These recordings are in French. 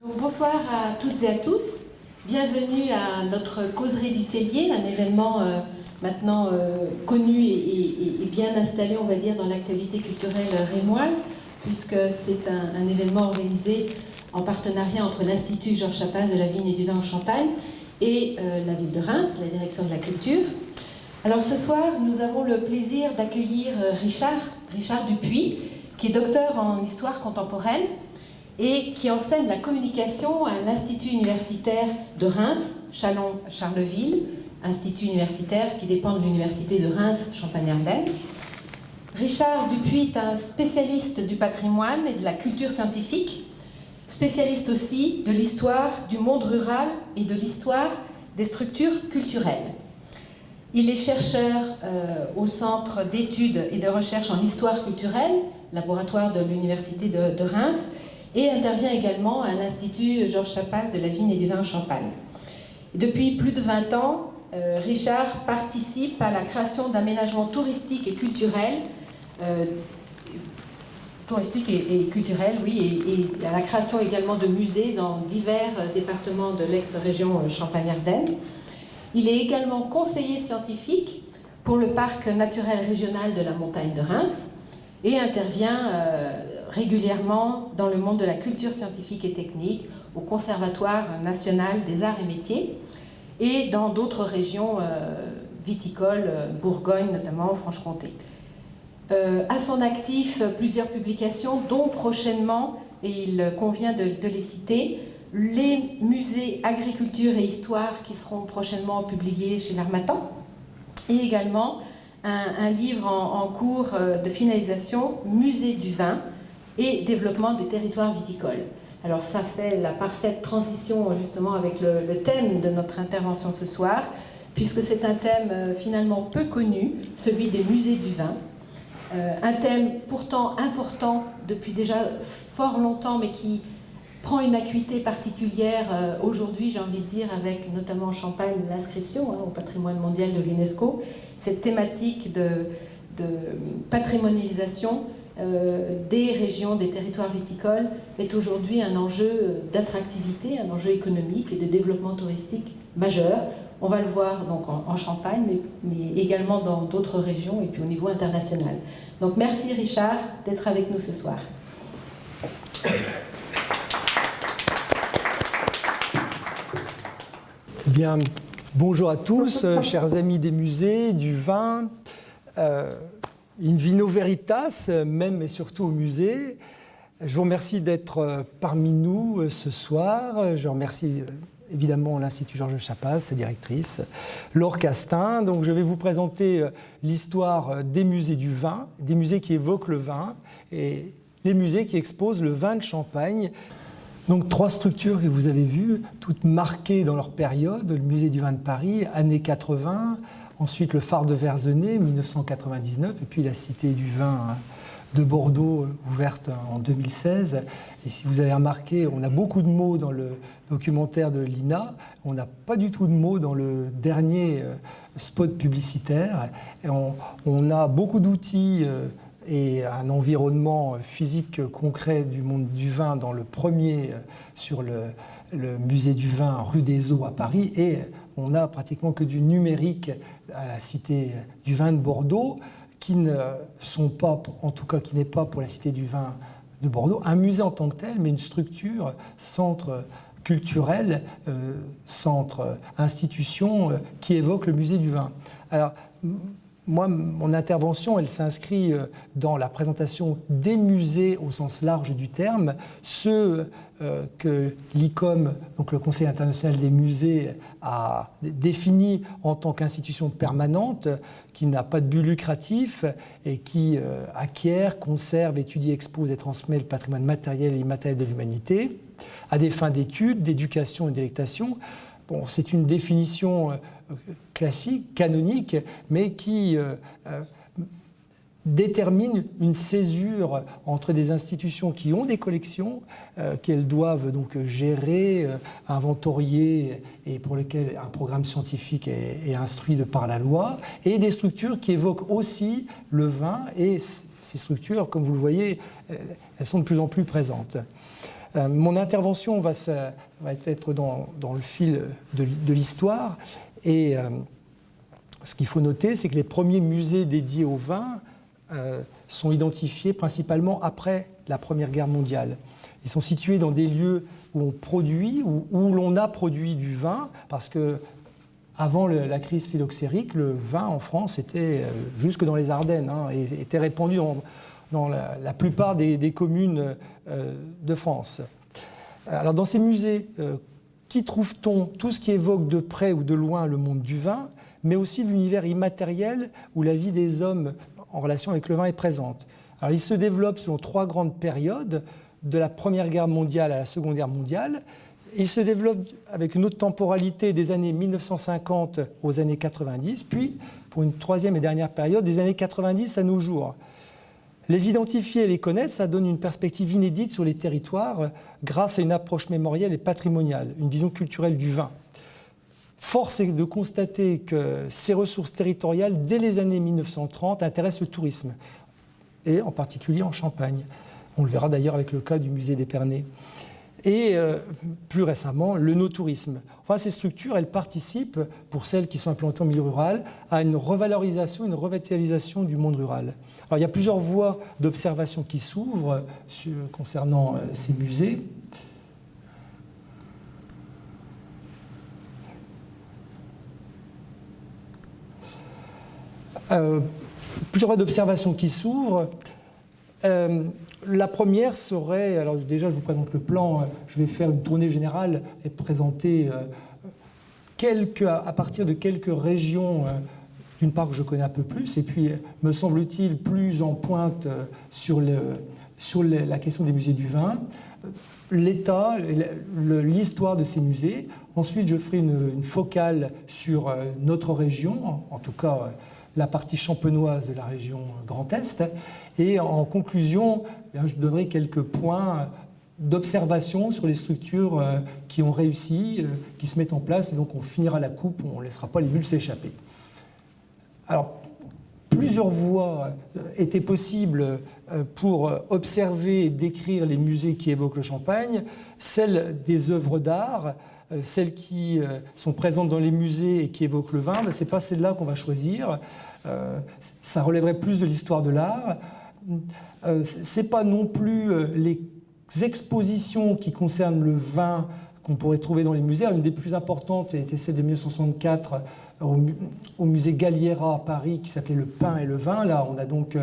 Donc, bonsoir à toutes et à tous. Bienvenue à notre causerie du Cellier, un événement maintenant connu et bien installé, on va dire, dans l'actualité culturelle rémoise, puisque c'est un événement organisé en partenariat entre l'Institut Georges Chapas de la Vigne et du Vin en Champagne et la ville de Reims, la direction de la culture. Alors ce soir, nous avons le plaisir d'accueillir Richard Dupuis, qui est docteur en histoire contemporaine et qui enseigne la communication à l'Institut universitaire de Reims, Chalon-Charleville, institut universitaire qui dépend de l'université de Reims, Champagne-Ardenne. Richard Dupuis est un spécialiste du patrimoine et de la culture scientifique, spécialiste aussi de l'histoire du monde rural et de l'histoire des structures culturelles. Il est chercheur au Centre d'études et de recherche en histoire culturelle, laboratoire de l'université de Reims, et intervient également à l'Institut Georges Chapas de la Vigne et du Vin en Champagne. Depuis plus de 20 ans, Richard participe à la création d'aménagements touristiques et culturels, et à la création également de musées dans divers départements de l'ex-région Champagne-Ardenne. Il est également conseiller scientifique pour le parc naturel régional de la montagne de Reims et intervient régulièrement dans le monde de la culture scientifique et technique, au Conservatoire national des arts et métiers, et dans d'autres régions viticoles, Bourgogne notamment, Franche-Comté. À son actif, plusieurs publications, dont prochainement, et il convient de les citer, les musées agriculture et histoire qui seront prochainement publiés chez l'Harmattan, et également un livre en cours de finalisation, Musée du vin et développement des territoires viticoles. Alors ça fait la parfaite transition justement avec le thème de notre intervention ce soir, puisque c'est un thème finalement peu connu, celui des musées du vin. Un thème pourtant important depuis déjà fort longtemps, mais qui prend une acuité particulière aujourd'hui, j'ai envie de dire, avec notamment en Champagne l'inscription au patrimoine mondial de l'UNESCO. Cette thématique de patrimonialisation des régions, des territoires viticoles est aujourd'hui un enjeu d'attractivité, un enjeu économique et de développement touristique majeur. On va le voir donc en Champagne, mais également dans d'autres régions et puis au niveau international. Donc merci Richard d'être avec nous ce soir. Eh bien, bonjour à tous, chers amis des musées, du vin, in vino veritas, même et surtout au musée. Je vous remercie d'être parmi nous ce soir. Je remercie évidemment l'Institut Georges Chapas, sa directrice, Laure Castin. Donc, je vais vous présenter l'histoire des musées du vin, des musées qui évoquent le vin et les musées qui exposent le vin de Champagne. Donc 3 structures que vous avez vues, toutes marquées dans leur période, le musée du vin de Paris, années 80, ensuite le phare de Verzenay, 1999, et puis la Cité du vin de Bordeaux, ouverte en 2016. Et si vous avez remarqué, on a beaucoup de mots dans le documentaire de l'INA, on n'a pas du tout de mots dans le dernier spot publicitaire. Et on a beaucoup d'outils et un environnement physique concret du monde du vin dans le premier sur le musée du vin rue des Eaux à Paris, et on n'a pratiquement que du numérique à la Cité du vin de Bordeaux, qui ne sont pas, en tout cas qui n'est pas pour la Cité du vin de Bordeaux, un musée en tant que tel, mais une structure, centre culturel, centre institution qui évoque le musée du vin. Alors, moi, mon intervention, elle s'inscrit dans la présentation des musées au sens large du terme, ceux que l'ICOM, donc le Conseil international des musées, a défini en tant qu'institution permanente, qui n'a pas de but lucratif et qui acquiert, conserve, étudie, expose et transmet le patrimoine matériel et immatériel de l'humanité à des fins d'études, d'éducation et d'électation. Bon, c'est une définition classique, canonique, mais qui détermine une césure entre des institutions qui ont des collections qu'elles doivent donc gérer, inventorier et pour lesquelles un programme scientifique est instruit de par la loi, et des structures qui évoquent aussi le vin, et ces structures, comme vous le voyez, elles sont de plus en plus présentes. Mon intervention va être dans le fil de l'histoire. Et ce qu'il faut noter, c'est que les premiers musées dédiés au vin sont identifiés principalement après la Première Guerre mondiale. Ils sont situés dans des lieux où on produit, où l'on a produit du vin, parce que avant la crise phylloxérique, le vin en France était jusque dans les Ardennes, et était répandu dans la plupart des communes de France. Alors dans ces musées, qui trouve-t-on? Tout ce qui évoque de près ou de loin le monde du vin, mais aussi l'univers immatériel où la vie des hommes en relation avec le vin est présente. Alors il se développe selon 3 grandes périodes, de la Première Guerre mondiale à la Seconde Guerre mondiale. Il se développe avec une autre temporalité des années 1950 aux années 90, puis pour une 3e et dernière période des années 90 à nos jours. Les identifier et les connaître, ça donne une perspective inédite sur les territoires grâce à une approche mémorielle et patrimoniale, une vision culturelle du vin. Force est de constater que ces ressources territoriales, dès les années 1930, intéressent le tourisme, et en particulier en Champagne. On le verra d'ailleurs avec le cas du musée d'Épernay. Et plus récemment, le no-tourisme. Enfin, ces structures, elles participent, pour celles qui sont implantées en milieu rural, à une revalorisation, une revitalisation du monde rural. Alors, il y a plusieurs voies d'observation qui s'ouvrent concernant ces musées. Plusieurs voies d'observation qui s'ouvrent. La première serait, alors déjà je vous présente le plan, je vais faire une tournée générale et présenter à partir de quelques régions, d'une part que je connais un peu plus, et puis me semble-t-il plus en pointe sur la question des musées du vin, l'état, l'histoire de ces musées. Ensuite je ferai une focale sur notre région, en tout cas la partie champenoise de la région Grand Est. Et en conclusion, je donnerai quelques points d'observation sur les structures qui ont réussi, qui se mettent en place, et donc on finira la coupe, on ne laissera pas les bulles s'échapper. Alors, plusieurs voies étaient possibles pour observer et décrire les musées qui évoquent le Champagne, celles des œuvres d'art, celles qui sont présentes dans les musées et qui évoquent le vin. Ce n'est pas celle-là qu'on va choisir, ça relèverait plus de l'histoire de l'art. Ce n'est pas non plus les expositions qui concernent le vin qu'on pourrait trouver dans les musées. Une des plus importantes était celle de 1964 au musée Galliera à Paris, qui s'appelait Le pain et le vin. Là, on a donc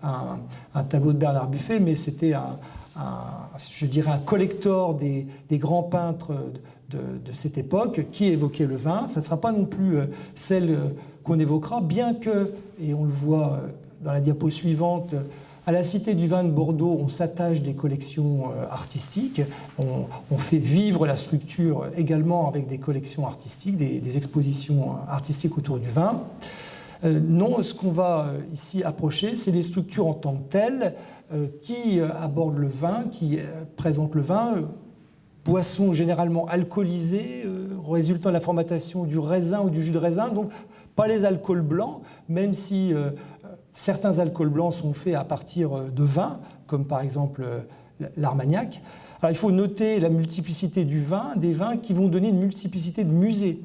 un tableau de Bernard Buffet, mais c'était je dirais un collector des grands peintres de cette époque qui évoquait le vin. Ça ne sera pas non plus celle qu'on évoquera, bien que, et on le voit dans la diapo suivante, à la Cité du vin de Bordeaux, on s'attache des collections artistiques, on fait vivre la structure également avec des collections artistiques, des expositions artistiques autour du vin. Non, ce qu'on va ici approcher, c'est les structures en tant que telles qui abordent le vin, qui présentent le vin, boisson généralement alcoolisée, résultant de la fermentation du raisin ou du jus de raisin, donc pas les alcools blancs, même si certains alcools blancs sont faits à partir de vin, comme par exemple l'Armagnac. Alors il faut noter la multiplicité du vin, des vins qui vont donner une multiplicité de musées,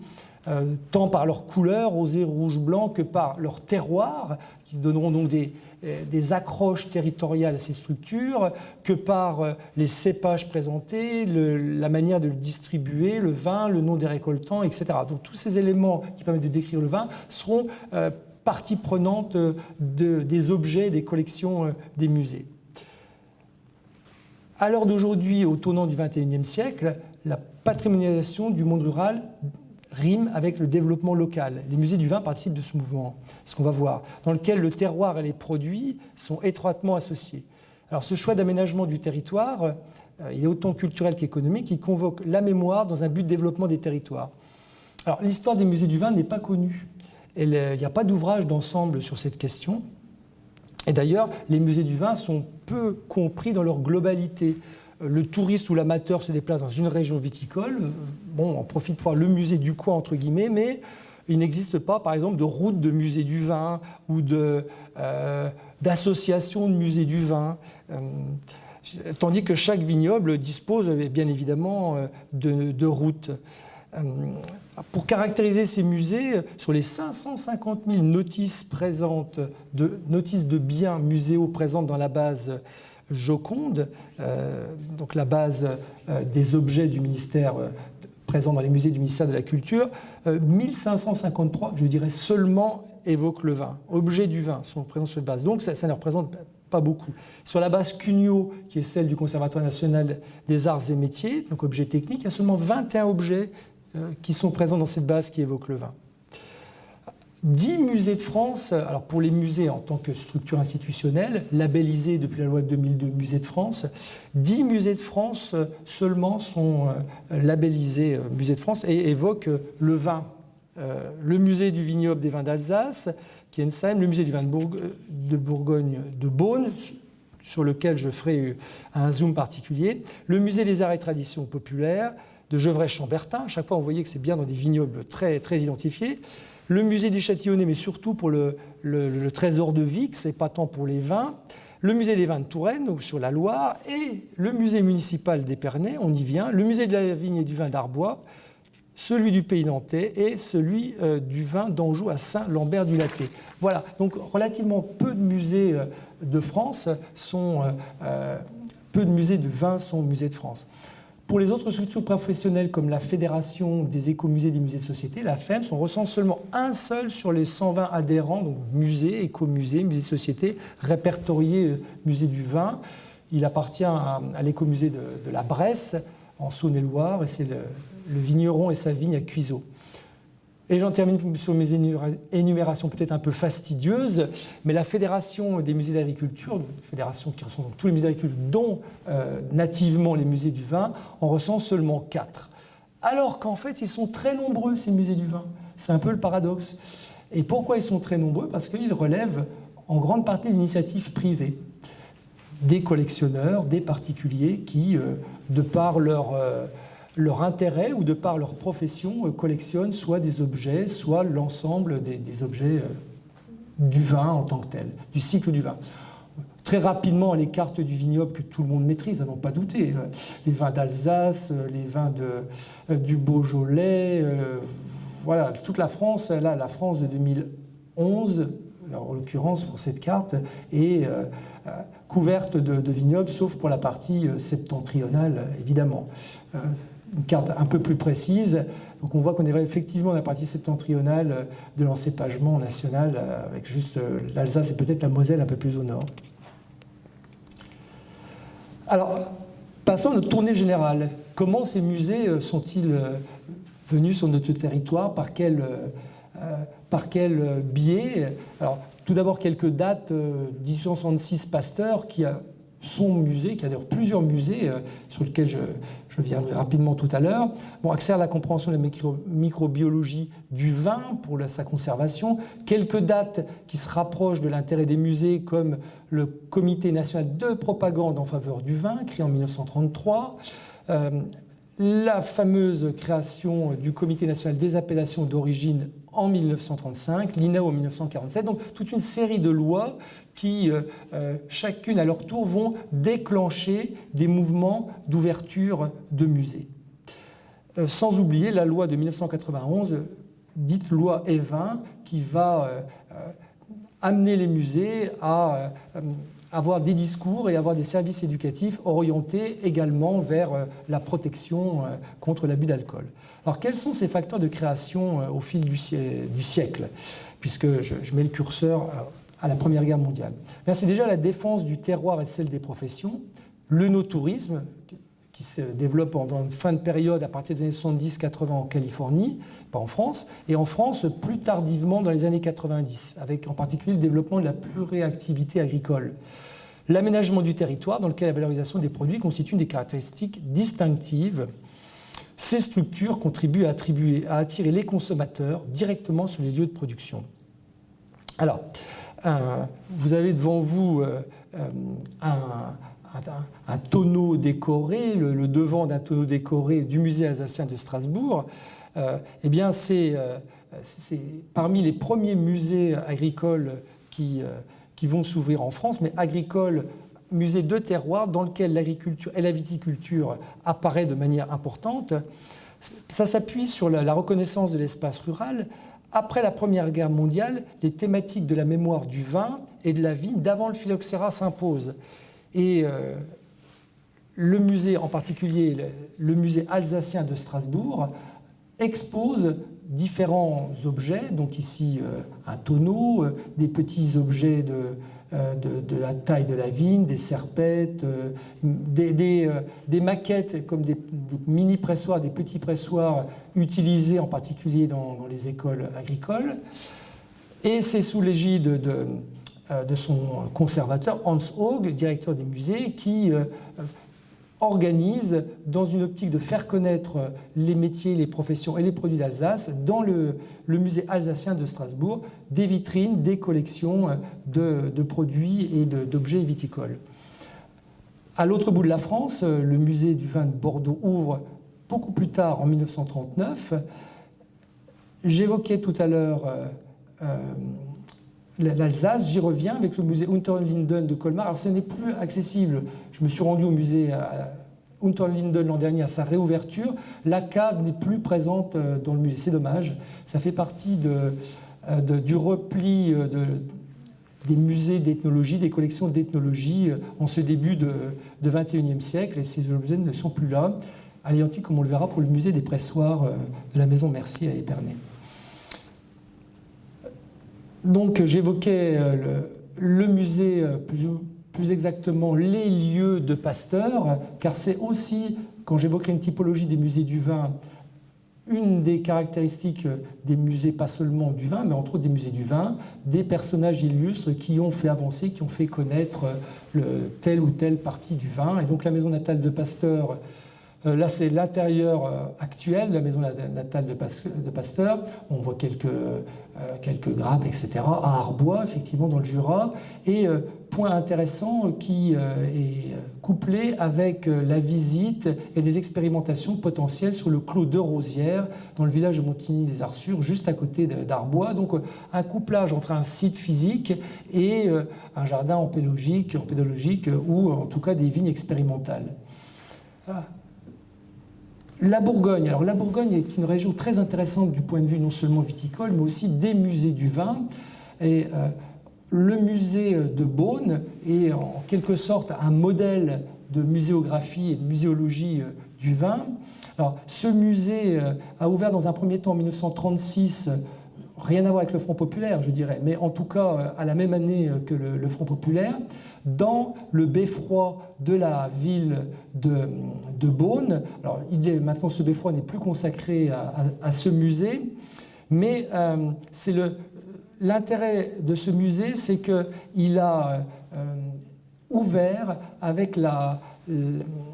tant par leur couleur, rosé, rouge, blanc, que par leur terroir, qui donneront donc des accroches territoriales à ces structures, que par les cépages présentés, la manière de le distribuer, le vin, le nom des récoltants, etc. Donc tous ces éléments qui permettent de décrire le vin seront partie prenante des objets, des collections des musées. À l'heure d'aujourd'hui, au tournant du XXIe siècle, la patrimonialisation du monde rural rime avec le développement local. Les musées du vin participent de ce mouvement, ce qu'on va voir, dans lequel le terroir et les produits sont étroitement associés. Alors ce choix d'aménagement du territoire, il est autant culturel qu'économique, il convoque la mémoire dans un but de développement des territoires. Alors l'histoire des musées du vin n'est pas connue. Il n'y a pas d'ouvrage d'ensemble sur cette question. Et d'ailleurs, les musées du vin sont peu compris dans leur globalité. Le touriste ou l'amateur se déplace dans une région viticole. On profite pour voir le musée du coin, entre guillemets, mais il n'existe pas, par exemple, de route de musée du vin ou d'association de musées du vin. tandis que chaque vignoble dispose bien évidemment de routes. Pour caractériser ces musées, sur les 550 000 notices de biens muséaux présentes dans la base Joconde, donc la base des objets du ministère présents dans les musées du ministère de la Culture, 1553, je dirais seulement, évoquent le vin. Objets du vin sont présents sur cette base. Donc ça ne représente pas beaucoup. Sur la base Cugnot, qui est celle du Conservatoire national des arts et métiers, donc objets techniques, il y a seulement 21 objets qui sont présents dans cette base qui évoquent le vin. 10 musées de France, alors pour les musées en tant que structure institutionnelle, labellisés depuis la loi de 2002 Musées de France, 10 musées de France seulement sont labellisés Musées de France et évoquent le vin. Le musée du vignoble des vins d'Alsace, Kiensheim, le musée du vin de Bourgogne de Beaune, sur lequel je ferai un zoom particulier, le musée des arts et traditions populaires de Gevrey-Chambertin, à chaque fois on voyait que c'est bien dans des vignobles très, très identifiés, le musée du Châtillonnais, mais surtout pour le trésor de Vix, et pas tant pour les vins, le musée des vins de Touraine, donc sur la Loire, et le musée municipal d'Épernay, on y vient, le musée de la vigne et du vin d'Arbois, celui du Pays nantais et celui du vin d'Anjou à Saint-Lambert-du-Lattay. Voilà, donc relativement peu de musées de France peu de musées de vin sont musées de France. Pour les autres structures professionnelles comme la Fédération des écomusées des musées de société, la FEMS, on recense seulement un seul sur les 120 adhérents, donc musées, écomusées, musées de société, répertoriés musée du vin. Il appartient à l'écomusée de la Bresse, en Saône-et-Loire, et c'est le vigneron et sa vigne à Cuiseaux. Et j'en termine sur mes énumérations peut-être un peu fastidieuses, mais la Fédération des musées d'agriculture, une fédération qui recense tous les musées d'agriculture, dont nativement les musées du vin, en recense seulement 4. Alors qu'en fait, ils sont très nombreux, ces musées du vin. C'est un peu le paradoxe. Et pourquoi ils sont très nombreux? Parce qu'ils relèvent en grande partie d'initiatives privées. Des collectionneurs, des particuliers qui, de par leur intérêt ou de par leur profession, collectionnent soit des objets, soit l'ensemble des objets du vin en tant que tel, du cycle du vin. Très rapidement, les cartes du vignoble que tout le monde maîtrise, à n'en pas douter. Les vins d'Alsace, les vins du Beaujolais, voilà, toute la France, là, la France de 2011, alors, en l'occurrence pour cette carte, est couverte de vignobles, sauf pour la partie septentrionale, évidemment. Une carte un peu plus précise. Donc on voit qu'on est effectivement dans la partie septentrionale de l'encépagement national, avec juste l'Alsace et peut-être la Moselle un peu plus au nord. Alors, passons à notre tournée générale. Comment ces musées sont-ils venus sur notre territoire? Par quel biais? Alors, tout d'abord, quelques dates. 1866, Pasteur, qui a son musée, qui a d'ailleurs plusieurs musées sur lesquels je viendrai rapidement tout à l'heure. Bon, accès à la compréhension de la microbiologie du vin pour sa conservation. Quelques dates qui se rapprochent de l'intérêt des musées, comme le Comité national de propagande en faveur du vin, créé en 1933. La fameuse création du Comité national des appellations d'origine en 1935, l'INAO en 1947, donc toute une série de lois qui, chacune à leur tour, vont déclencher des mouvements d'ouverture de musées. Sans oublier la loi de 1991, dite loi Evin, qui va amener les musées à avoir des discours et avoir des services éducatifs orientés également vers la protection contre l'abus d'alcool. Alors, quels sont ces facteurs de création au fil du siècle? Puisque je mets le curseur à la Première Guerre mondiale. C'est déjà la défense du terroir et celle des professions, le no-tourisme, qui se développe en fin de période à partir des années 70-80 en Californie, pas en France, et en France plus tardivement dans les années 90, avec en particulier le développement de la pluriactivité agricole. L'aménagement du territoire, dans lequel la valorisation des produits constitue une des caractéristiques distinctives. Ces structures contribuent à attirer les consommateurs directement sur les lieux de production. Alors, vous avez devant vous un tonneau décoré, le devant d'un tonneau décoré du musée alsacien de Strasbourg. Eh bien, c'est parmi les premiers musées agricoles qui vont s'ouvrir en France, mais agricoles musée de terroir dans lequel l'agriculture et la viticulture apparaissent de manière importante. Ça s'appuie sur la reconnaissance de l'espace rural. Après la Première Guerre mondiale, les thématiques de la mémoire du vin et de la vigne d'avant le phylloxéra s'imposent. Et le musée, en particulier le musée alsacien de Strasbourg, expose différents objets, donc ici un tonneau, des petits objets de la taille de la vigne, des serpettes, des maquettes comme des mini-pressoirs, des petits pressoirs utilisés en particulier dans les écoles agricoles. Et c'est sous l'égide de son conservateur, Hans Haug, directeur des musées, qui organise, dans une optique de faire connaître les métiers, les professions et les produits d'Alsace, dans le musée alsacien de Strasbourg, des vitrines, des collections de produits et d'objets viticoles. À l'autre bout de la France, le musée du vin de Bordeaux ouvre beaucoup plus tard, en 1939. J'évoquais tout à l'heure l'Alsace, j'y reviens avec le musée Unterlinden de Colmar. Alors ce n'est plus accessible. Je me suis rendu au musée Unterlinden l'an dernier à sa réouverture. La cave n'est plus présente dans le musée. C'est dommage. Ça fait partie du repli des musées d'ethnologie, des collections d'ethnologie en ce début de XXIe siècle. Et ces objets ne sont plus là. À l'identique, comme on le verra, pour le musée des pressoirs de la maison Mercier à Épernay. Donc j'évoquais le musée, plus exactement les lieux de Pasteur, car c'est aussi, quand j'évoquerai une typologie des musées du vin, une des caractéristiques des musées, pas seulement du vin, mais entre autres des musées du vin, des personnages illustres qui ont fait avancer, qui ont fait connaître telle ou telle partie du vin. Et donc la maison natale de Pasteur, là, c'est l'intérieur actuel de la maison natale de Pasteur. On voit quelques grappes, etc. À Arbois, effectivement, dans le Jura. Et point intéressant qui est couplé avec la visite et des expérimentations potentielles sur le clos de Rosières, dans le village de Montigny-les-Arçures, juste à côté d'Arbois. Donc, un couplage entre un site physique et un jardin en pédologique ou en tout cas des vignes expérimentales. Voilà. La Bourgogne. Alors la Bourgogne est une région très intéressante du point de vue non seulement viticole, mais aussi des musées du vin. Et le musée de Beaune est en quelque sorte un modèle de muséographie et de muséologie du vin. Alors ce musée a ouvert dans un premier temps en 1936, rien à voir avec le Front populaire, je dirais, mais en tout cas à la même année que le Front populaire, dans le beffroi de la ville de Beaune. Alors, maintenant, ce beffroi n'est plus consacré à ce musée, mais l'intérêt de ce musée, c'est qu'il a ouvert avec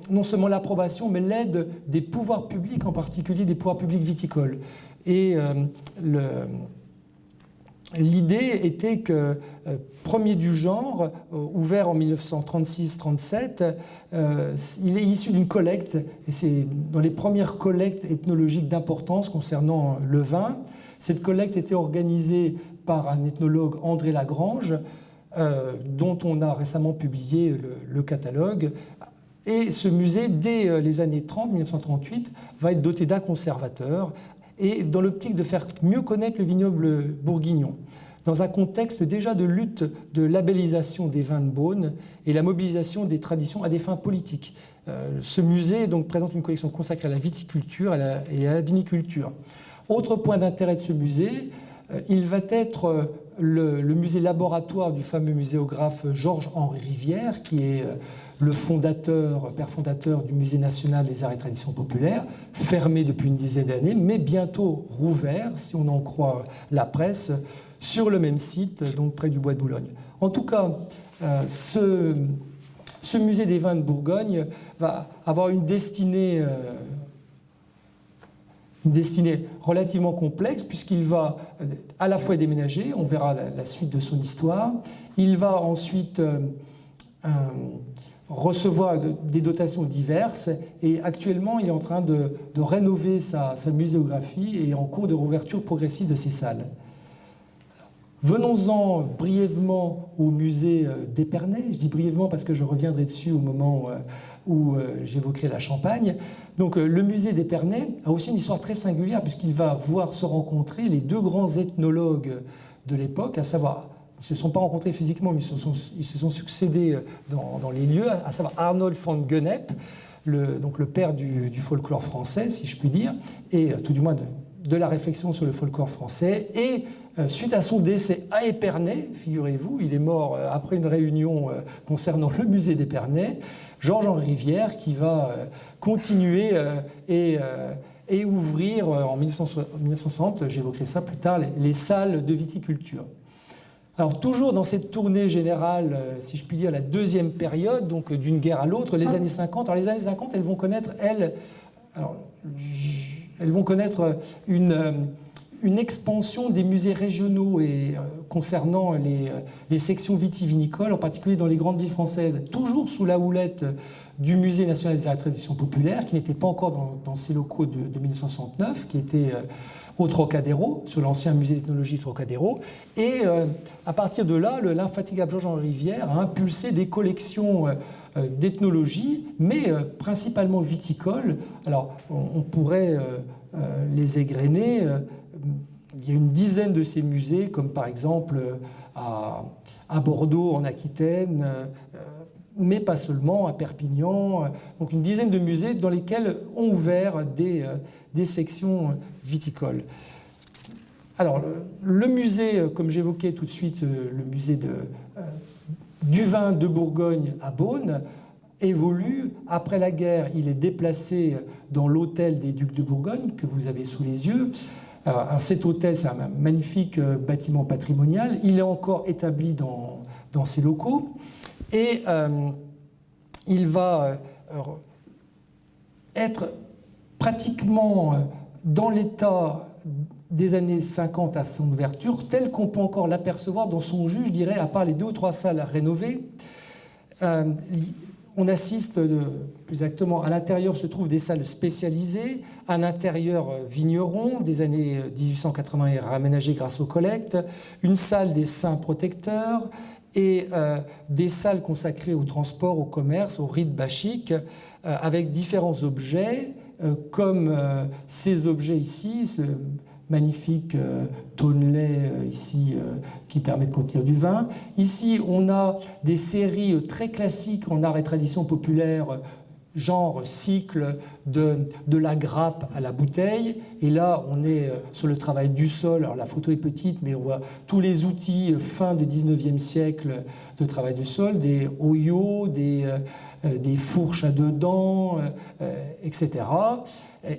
non seulement l'approbation, mais l'aide des pouvoirs publics, en particulier des pouvoirs publics viticoles. Et l'idée était que, premier du genre, ouvert en 1936-37, il est issu d'une collecte, et c'est dans les premières collectes ethnologiques d'importance concernant le vin. Cette collecte était organisée par un ethnologue, André Lagrange, dont on a récemment publié le catalogue. Et ce musée, dès les années 30, 1938, va être doté d'un conservateur, et dans l'optique de faire mieux connaître le vignoble bourguignon, dans un contexte déjà de lutte de labellisation des vins de Beaune et la mobilisation des traditions à des fins politiques. Ce musée donc présente une collection consacrée à la viticulture et à la viniculture. Autre point d'intérêt de ce musée, il va être le musée laboratoire du fameux muséographe Georges-Henri Rivière, qui est le père fondateur du Musée national des arts et traditions populaires, fermé depuis une dizaine d'années, mais bientôt rouvert, si on en croit la presse, sur le même site, donc près du Bois de Boulogne. En tout cas, ce musée des vins de Bourgogne va avoir une destinée relativement complexe, puisqu'il va à la fois déménager, on verra la suite de son histoire, il va ensuite recevoir des dotations diverses, et actuellement il est en train de rénover sa muséographie et en cours de réouverture progressive de ses salles. Venons-en brièvement au musée d'Épernay. Je dis brièvement parce que je reviendrai dessus au moment où j'évoquerai la Champagne. Donc le musée d'Épernay a aussi une histoire très singulière puisqu'il va voir se rencontrer les deux grands ethnologues de l'époque, à savoir, ils ne se sont pas rencontrés physiquement, mais ils se sont succédés dans les lieux, à savoir Arnold von Gennep, donc le père du folklore français, si je puis dire, et tout du moins de la réflexion sur le folklore français. Et suite à son décès à Épernay, figurez-vous, il est mort après une réunion concernant le musée d'Épernay, Georges-Henri Rivière qui va continuer et ouvrir en 1960, j'évoquerai ça plus tard, les salles de viticulture. Alors toujours dans cette tournée générale, si je puis dire, la deuxième période, donc d'une guerre à l'autre, les années 50. Alors les années 50, elles vont connaître, une expansion des musées régionaux et concernant les sections vitivinicoles, en particulier dans les grandes villes françaises, toujours sous la houlette du Musée national des arts et traditions populaires, qui n'était pas encore dans ses locaux de 1969, qui était au Trocadéro, sur l'ancien musée d'ethnologie Trocadéro. Et à partir de là, l'infatigable Georges-Henri Rivière a impulsé des collections d'ethnologie, mais principalement viticoles. Alors, on pourrait les égrener. Il y a une dizaine de ces musées, comme par exemple à Bordeaux, en Aquitaine, mais pas seulement, à Perpignan. Donc une dizaine de musées dans lesquels ont ouvert des sections viticoles. Alors, le musée, comme j'évoquais tout de suite, le musée du vin de Bourgogne à Beaune, évolue. Après la guerre, il est déplacé dans l'hôtel des Ducs de Bourgogne, que vous avez sous les yeux. Alors, cet hôtel, c'est un magnifique bâtiment patrimonial. Il est encore établi dans ses locaux. Et il va être pratiquement dans l'état des années 50 à son ouverture, tel qu'on peut encore l'apercevoir dans son jus, je dirais, à part les 2 ou 3 salles rénovées. On assiste, plus exactement, à l'intérieur se trouvent des salles spécialisées, un intérieur vigneron des années 1880 et aménagé grâce aux collectes, une salle des saints protecteurs, et des salles consacrées au transport, au commerce, au rite bachique, avec différents objets, comme ces objets ici, ce magnifique tonnelet ici qui permet de contenir du vin. Ici, on a des séries très classiques en art et tradition populaire, genre cycle de la grappe à la bouteille. Et là, on est sur le travail du sol. Alors la photo est petite, mais on voit tous les outils fin du 19e siècle de travail du sol, des hoyaux, des fourches à 2 dents, etc.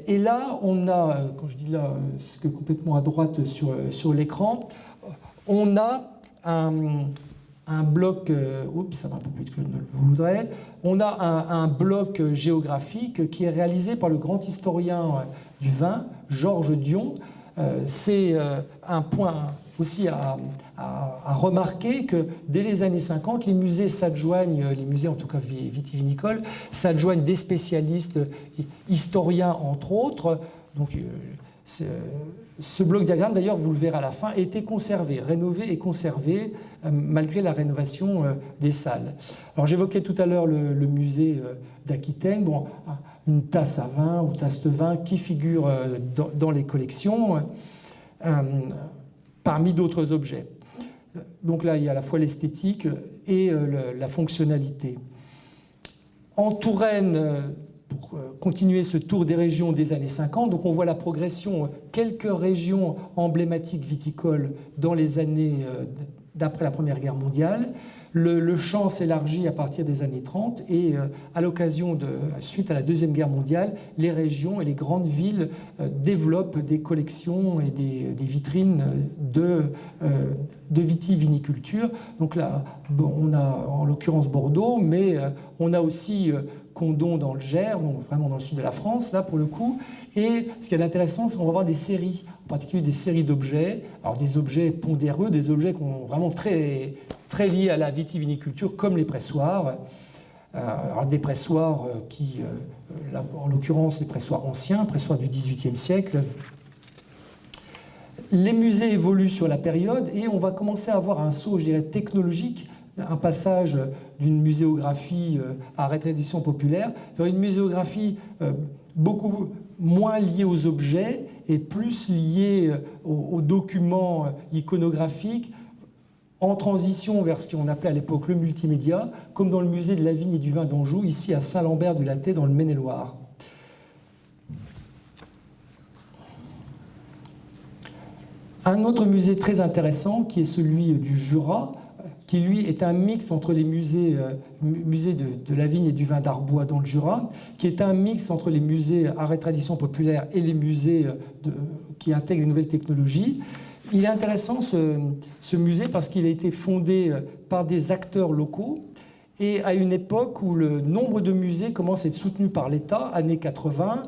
Et là, on a, quand je dis là, c'est complètement à droite sur l'écran, on a un bloc, ça va un peu plus vite que je ne le voudrais, on a un bloc géographique qui est réalisé par le grand historien du vin, Georges Dion. C'est un point aussi à remarquer que dès les années 50, les musées s'adjoignent, les musées en tout cas vitivinicoles, s'adjoignent des spécialistes, historiens entre autres. Donc, ce bloc diagramme, d'ailleurs, vous le verrez à la fin, a été conservé, rénové et conservé malgré la rénovation des salles. Alors j'évoquais tout à l'heure le musée d'Aquitaine, bon, une tasse à vin ou tasse de vin qui figure dans les collections parmi d'autres objets. Donc là, il y a à la fois l'esthétique et la fonctionnalité. En Touraine, pour continuer ce tour des régions des années 50, donc on voit la progression, quelques régions emblématiques viticoles dans les années d'après la Première Guerre mondiale. Le champ s'élargit à partir des années 30 et à l'occasion suite à la Deuxième Guerre mondiale, les régions et les grandes villes développent des collections et des vitrines de vitiviniculture. Donc là, on a en l'occurrence Bordeaux, mais on a aussi Condom dans le Gers, donc vraiment dans le sud de la France, là pour le coup. Et ce qui est intéressant, c'est qu'on va avoir des séries, en particulier des séries d'objets, alors des objets pondéreux, des objets qui sont vraiment très, très liés à la vitiviniculture, comme les pressoirs. Alors des pressoirs qui, là, en l'occurrence, des pressoirs anciens, pressoirs du XVIIIe siècle. les musées évoluent sur la période et on va commencer à avoir un saut, je dirais, technologique, un passage d'une muséographie à rétradition populaire vers une muséographie beaucoup moins liée aux objets et plus liée aux documents iconographiques, en transition vers ce qu'on appelait à l'époque le multimédia, comme dans le musée de la vigne et du vin d'Anjou, ici à Saint-Lambert-du-Lattay, dans le Maine-et-Loire. Un autre musée très intéressant, qui est celui du Jura, qui lui est un mix entre les musées de la vigne et du vin d'Arbois dans le Jura, qui est un mix entre les musées art et tradition populaire et les musées qui intègrent les nouvelles technologies. Il est intéressant ce musée parce qu'il a été fondé par des acteurs locaux et à une époque où le nombre de musées commence à être soutenu par l'État, années 80,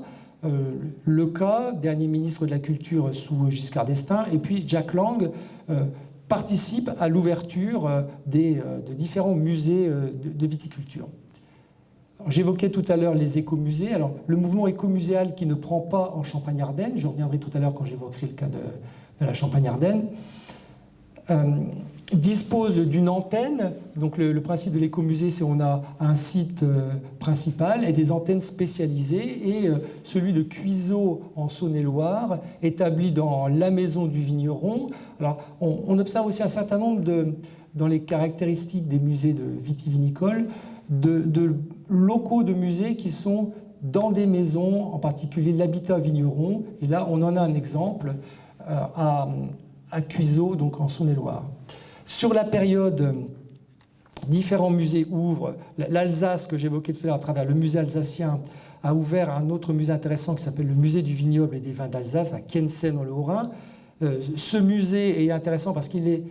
Leca, dernier ministre de la Culture sous Giscard d'Estaing, et puis Jack Lang participe à l'ouverture de différents musées de viticulture. J'évoquais tout à l'heure les écomusées. Alors, le mouvement écomuséal qui ne prend pas en Champagne-Ardenne, je reviendrai tout à l'heure quand j'évoquerai le cas de la Champagne-Ardenne, dispose d'une antenne. Donc le principe de l'écomusée, c'est qu'on a un site principal et des antennes spécialisées. Et celui de Cuiseaux en Saône-et-Loire, établi dans la maison du vigneron. Alors on observe aussi un certain nombre dans les caractéristiques des musées de vitivinicoles, de locaux de musées qui sont dans des maisons, en particulier l'habitat vigneron. Et là, on en a un exemple à Cuiseaux, donc en Saône-et-Loire. Sur la période, différents musées ouvrent. L'Alsace, que j'évoquais tout à l'heure à travers le musée alsacien, a ouvert un autre musée intéressant qui s'appelle le musée du vignoble et des vins d'Alsace à Kiensen dans le Haut-Rhin. Ce musée est intéressant parce qu'il est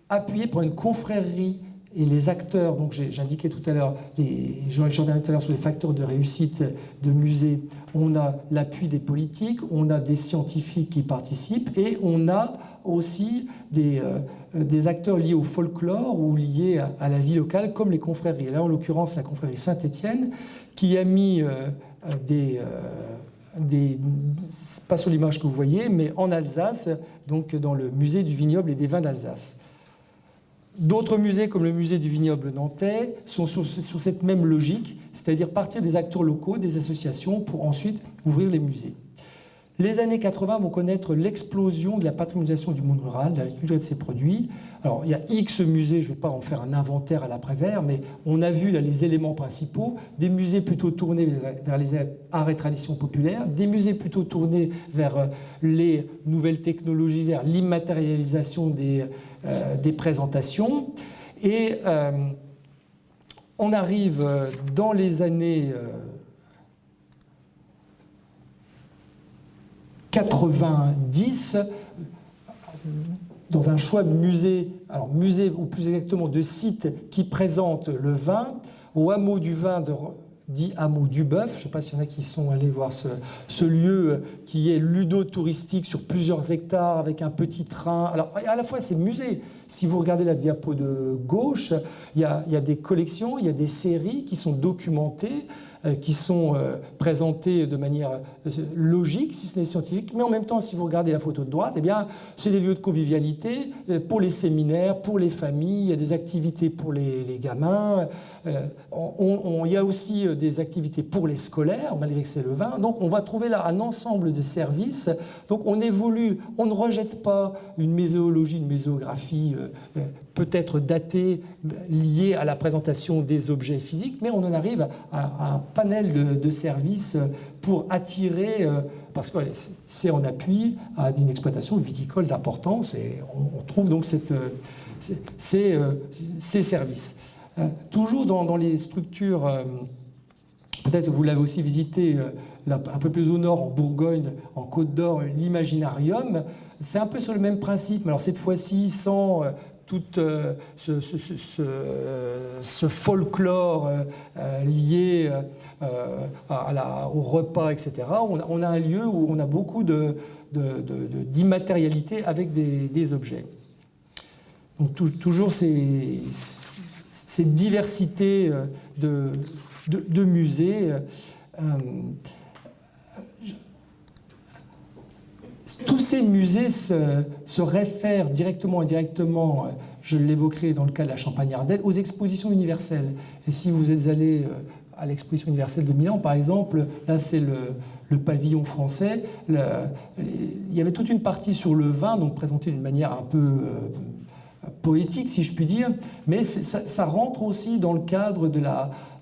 appuyé par une confrérie et les acteurs, donc j'indiquais tout à l'heure, j'en ai tout à l'heure sur les facteurs de réussite de musées, on a l'appui des politiques, on a des scientifiques qui participent et on a aussi des acteurs liés au folklore ou liés à la vie locale comme les confréries. Et là, en l'occurrence, la confrérie Saint-Étienne qui a mis pas sur l'image que vous voyez, mais en Alsace, donc dans le musée du vignoble et des vins d'Alsace. D'autres musées, comme le musée du vignoble nantais, sont sur cette même logique, c'est-à-dire partir des acteurs locaux, des associations, pour ensuite ouvrir les musées. Les années 80 vont connaître l'explosion de la patrimonialisation du monde rural, de l'agriculture et de ses produits. Alors, il y a X musées, je ne vais pas en faire un inventaire à l'après-vert, mais on a vu là les éléments principaux, des musées plutôt tournés vers les arts et traditions populaires, des musées plutôt tournés vers les nouvelles technologies, vers l'immatérialisation des présentations. Et on arrive dans les années 90, dans un choix de musée, alors musée ou plus exactement de sites qui présentent le vin, au hameau du vin dit hameau du Bœuf. Je ne sais pas s'il y en a qui sont allés voir ce lieu qui est ludo-touristique sur plusieurs hectares avec un petit train. Alors à la fois c'est musée. Si vous regardez la diapo de gauche, il y a des collections, il y a des séries qui sont documentées, qui sont présentés de manière logique, si ce n'est scientifique, mais en même temps, si vous regardez la photo de droite, eh bien, c'est des lieux de convivialité pour les séminaires, pour les familles, il y a des activités pour les gamins, il y a aussi des activités pour les scolaires, malgré que c'est le vin. Donc, on va trouver là un ensemble de services. Donc, on évolue, on ne rejette pas une muséologie, une muséographie peut-être datée, liée à la présentation des objets physiques, mais on en arrive à un panel de services pour attirer, parce que c'est en appui à une exploitation viticole d'importance, et on trouve donc ces services. Toujours dans les structures, peut-être vous l'avez aussi visité un peu plus au nord, en Bourgogne, en Côte d'Or, l'Imaginarium, c'est un peu sur le même principe, mais alors cette fois-ci sans tout ce folklore lié au repas, etc. On a un lieu où on a beaucoup d'immatérialité avec des objets. Donc toujours ces diversités de musées. Tous ces musées se réfèrent directement ou indirectement, je l'évoquerai dans le cas de la Champagne-Ardenne, aux expositions universelles. Et si vous êtes allé à l'exposition universelle de Milan, par exemple, là c'est le pavillon français, il y avait toute une partie sur le vin, donc présentée d'une manière un peu poétique, si je puis dire, mais ça rentre aussi dans le cadre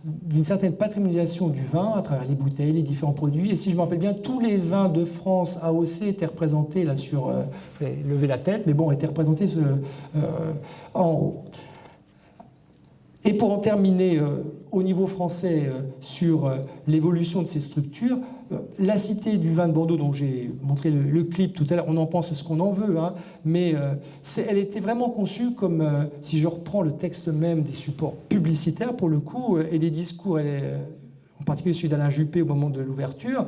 d'une certaine patrimonialisation du vin à travers les bouteilles, les différents produits. Et si je me rappelle bien, tous les vins de France AOC étaient représentés là sur... il fallait lever la tête, mais bon, étaient représentés en haut. Et pour en terminer au niveau français sur l'évolution de ces structures, la Cité du vin de Bordeaux, dont j'ai montré le clip tout à l'heure, on en pense ce qu'on en veut, hein, mais elle était vraiment conçue comme, si je reprends le texte même des supports publicitaires pour le coup, et des discours, en particulier celui d'Alain Juppé au moment de l'ouverture,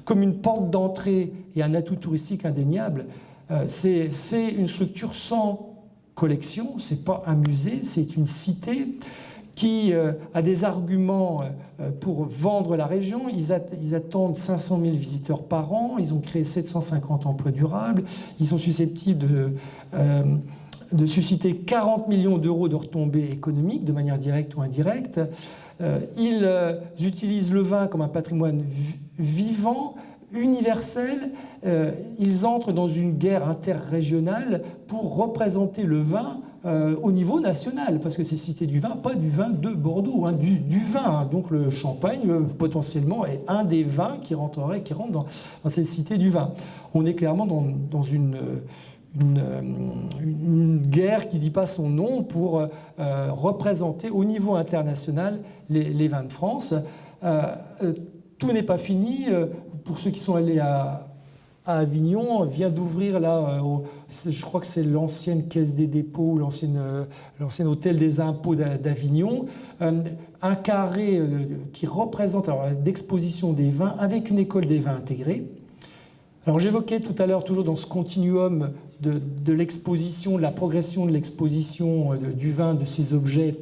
comme une porte d'entrée et un atout touristique indéniable. C'est une structure sans collection, c'est pas un musée, c'est une cité qui a des arguments pour vendre la région. Ils attendent 500 000 visiteurs par an, ils ont créé 750 emplois durables, ils sont susceptibles de susciter 40 millions d'euros de retombées économiques de manière directe ou indirecte. Ils utilisent le vin comme un patrimoine vivant, universel. Ils entrent dans une guerre interrégionale pour représenter le vin au niveau national, parce que c'est cité du vin, pas du vin de Bordeaux, hein, du vin. Donc le champagne, potentiellement, est un des vins qui rentre dans cette cité du vin. On est clairement dans une guerre qui ne dit pas son nom pour représenter au niveau international les vins de France. Tout n'est pas fini. Pour ceux qui sont allés à Avignon, vient d'ouvrir là, je crois que c'est l'ancienne Caisse des dépôts, l'ancien hôtel des impôts d'Avignon, un carré qui représente d'exposition des vins avec une école des vins intégrée. Alors j'évoquais tout à l'heure, toujours dans ce continuum de l'exposition, de la progression de l'exposition du vin, de ces objets,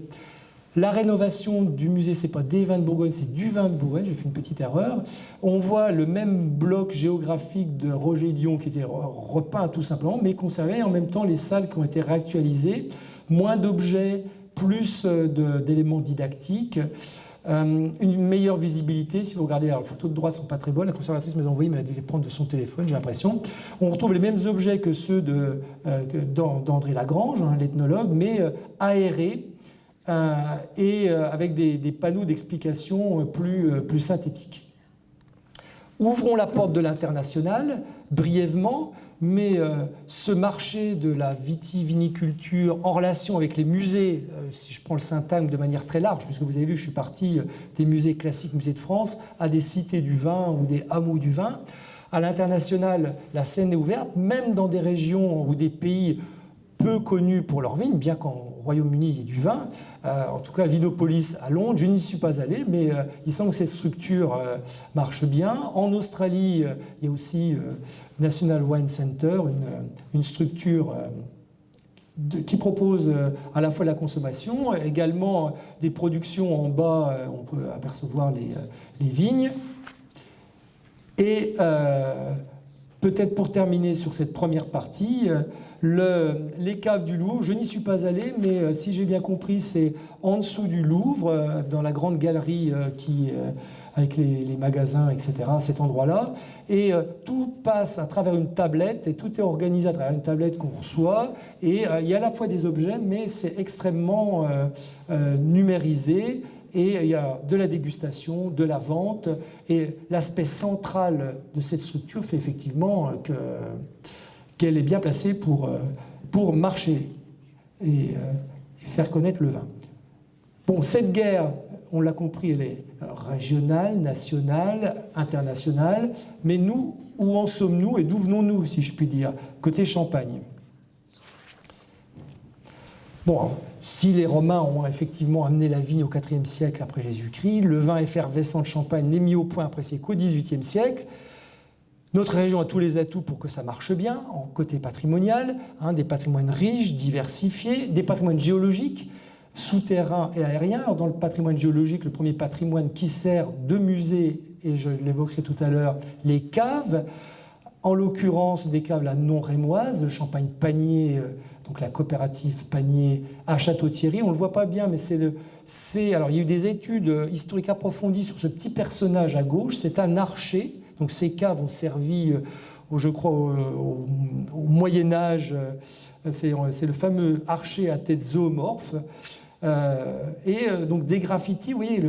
la rénovation du musée, ce n'est pas des vins de Bourgogne, c'est du vin de Bourgogne, j'ai fait une petite erreur. On voit le même bloc géographique de Roger Dion qui était repeint tout simplement, mais conservé, et en même temps les salles qui ont été réactualisées, moins d'objets, plus d'éléments didactiques, une meilleure visibilité. Si vous regardez, alors, les photos de droite ne sont pas très bonnes, la conservatrice me les a envoyées, mais elle a dû les prendre de son téléphone, j'ai l'impression. On retrouve les mêmes objets que ceux d'André Lagrange, hein, l'ethnologue, mais aérés, et avec des panneaux d'explication plus synthétiques. Ouvrons la porte de l'international, brièvement, mais ce marché de la vitiviniculture en relation avec les musées, si je prends le syntagme de manière très large, puisque vous avez vu, je suis parti des musées classiques, musées de France, à des cités du vin ou des hameaux du vin. À l'international, la scène est ouverte, même dans des régions ou des pays peu connus pour leur vigne, bien qu'en Royaume-Uni, il y ait du vin. En tout cas, Vinopolis à Londres, je n'y suis pas allé, mais il semble que cette structure marche bien. En Australie, il y a aussi National Wine Center, une structure qui propose à la fois la consommation, également des productions en bas, on peut apercevoir les vignes. Et peut-être pour terminer sur cette première partie, les caves du Louvre, je n'y suis pas allé, mais si j'ai bien compris, c'est en dessous du Louvre, dans la grande galerie avec les magasins, etc., à cet endroit-là. Et tout passe à travers une tablette, et tout est organisé à travers une tablette qu'on reçoit. Et il y a à la fois des objets, mais c'est extrêmement numérisé. Et il y a de la dégustation, de la vente. Et l'aspect central de cette structure fait effectivement qu'elle est bien placée pour marcher et faire connaître le vin. Bon, cette guerre, on l'a compris, elle est régionale, nationale, internationale, mais nous, où en sommes-nous et d'où venons-nous, si je puis dire, côté Champagne? Bon, si les Romains ont effectivement amené la vigne au IVe siècle après Jésus-Christ, le vin effervescent de Champagne n'est mis au point apprécié qu'au XVIIIe siècle. Notre région a tous les atouts pour que ça marche bien, en côté patrimonial, des patrimoines riches, diversifiés, des patrimoines géologiques, souterrains et aériens. Alors dans le patrimoine géologique, le premier patrimoine qui sert de musée, et je l'évoquerai tout à l'heure, les caves. en l'occurrence des caves non rémoises, le champagne Panier, donc la coopérative Panier à Château-Thierry. On ne le voit pas bien, mais alors il y a eu des études historiques approfondies sur ce petit personnage à gauche. C'est un archer. Donc ces caves ont servi, je crois, au Moyen-Âge. C'est le fameux archer à tête zoomorphe. Donc des graffitis, vous voyez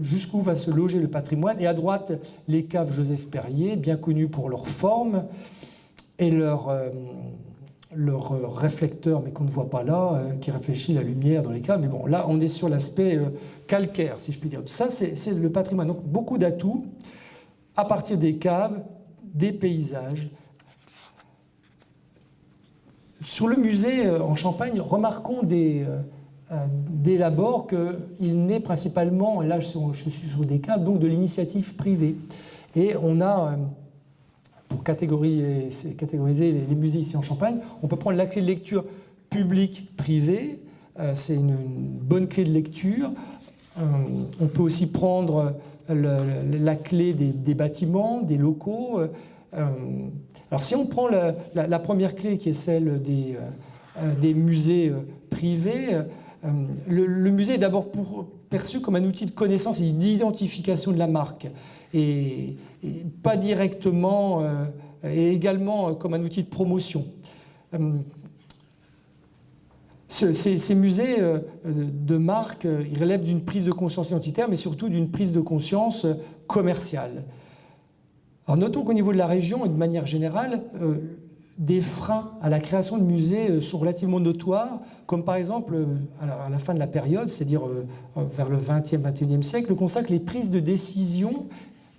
jusqu'où va se loger le patrimoine. Et à droite, les caves Joseph Perrier, bien connues pour leur forme et leur réflecteur, mais qu'on ne voit pas là, qui réfléchit la lumière dans les caves. Mais bon, là, on est sur l'aspect calcaire, si je puis dire. Ça, c'est le patrimoine. Donc beaucoup d'atouts à partir des caves, des paysages. Sur le musée en Champagne, remarquons dès l'abord qu'il naît principalement, là je suis sur des cas, donc de l'initiative privée. Et on a, pour catégoriser les musées ici en Champagne, on peut prendre la clé de lecture publique-privée, c'est une bonne clé de lecture. On peut aussi prendre la clé des bâtiments, des locaux. Alors si on prend la première clé qui est celle des musées privés, le musée est d'abord perçu comme un outil de connaissance et d'identification de la marque, et pas directement, et également comme un outil de promotion. Ces musées de marque, ils relèvent d'une prise de conscience identitaire, mais surtout d'une prise de conscience commerciale. Alors notons qu'au niveau de la région et de manière générale, des freins à la création de musées sont relativement notoires, comme par exemple à la fin de la période, c'est-à-dire vers le XXe, XXIe siècle, on constate que les prises de décision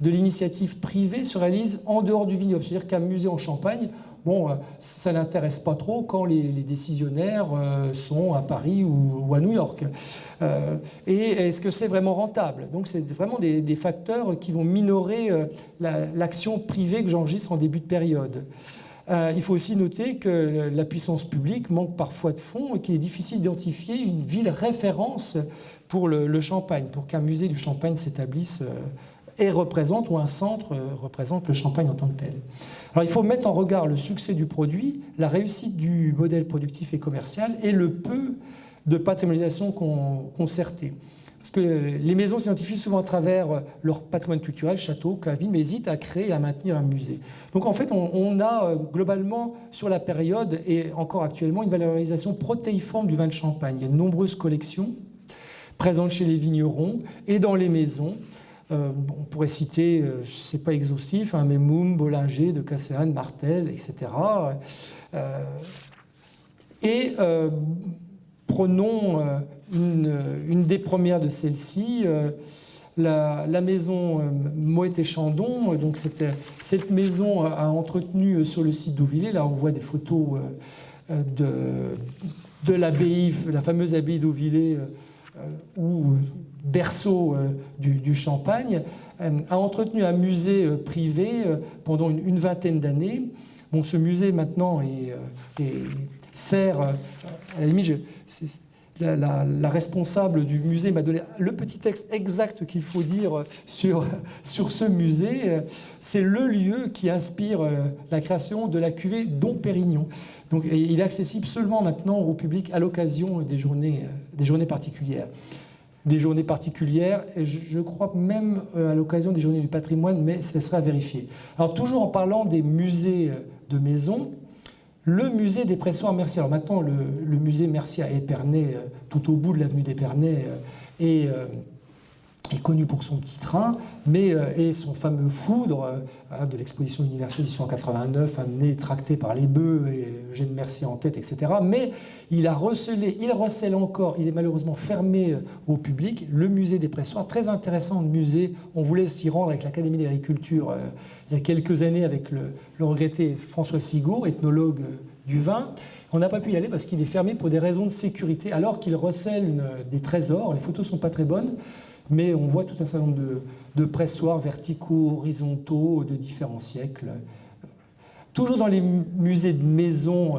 de l'initiative privée se réalisent en dehors du vignoble. C'est-à-dire qu'un musée en Champagne, ça n'intéresse pas trop quand les décisionnaires sont à Paris ou à New York. Et est-ce que c'est vraiment rentable? Donc c'est vraiment des facteurs qui vont minorer l'action privée que j'enregistre en début de période. Il faut aussi noter que la puissance publique manque parfois de fonds et qu'il est difficile d'identifier une ville référence pour le Champagne, pour qu'un musée du Champagne s'établisse et représente, ou un centre représente le Champagne en tant que tel. Alors il faut mettre en regard le succès du produit, la réussite du modèle productif et commercial et le peu de patrimonialisation concertée. Parce que les maisons s'identifient souvent à travers leur patrimoine culturel, château, cavine, mais hésitent à créer et à maintenir un musée. Donc en fait, on a globalement, sur la période et encore actuellement, une valorisation protéiforme du vin de Champagne. Il y a de nombreuses collections présentes chez les vignerons et dans les maisons. On pourrait citer, ce n'est pas exhaustif, mais Moum, Bollinger, de Casséane, Martel, etc. Prenons une des premières de celles-ci, la maison Moët et Chandon. Donc cette maison a entretenu sur le site d'Auvillers. Là, on voit des photos de l'abbaye, la fameuse abbaye d'Auvillers, ou berceau du Champagne, a entretenu un musée privé pendant une vingtaine d'années. Bon, ce musée maintenant sert, à la limite, la responsable du musée m'a donné le petit texte exact qu'il faut dire sur ce musée. C'est le lieu qui inspire la création de la cuvée Dom Pérignon. Donc, il est accessible seulement maintenant au public à l'occasion des journées particulières. Des journées particulières, et je crois même à l'occasion des journées du patrimoine, mais ce sera vérifié. Alors toujours en parlant des musées de maison, le musée des pressoirs Mercier. Alors maintenant, le musée Mercier à Épernay, tout au bout de l'avenue d'Épernay, est connu pour son petit train, et son fameux foudre de l'exposition universelle d'histoire 89, amené, tracté par les bœufs, et Eugène Mercier en tête, etc. Mais il recèle encore, il est malheureusement fermé au public, le musée des pressoirs, très intéressant musée. On voulait s'y rendre avec l'Académie d'agriculture il y a quelques années avec le regretté François Sigaud, ethnologue du vin. On n'a pas pu y aller parce qu'il est fermé pour des raisons de sécurité, alors qu'il recèle des trésors. Les photos ne sont pas très bonnes, mais on voit tout un certain nombre de pressoirs verticaux, horizontaux, de différents siècles. Toujours dans les musées de maison,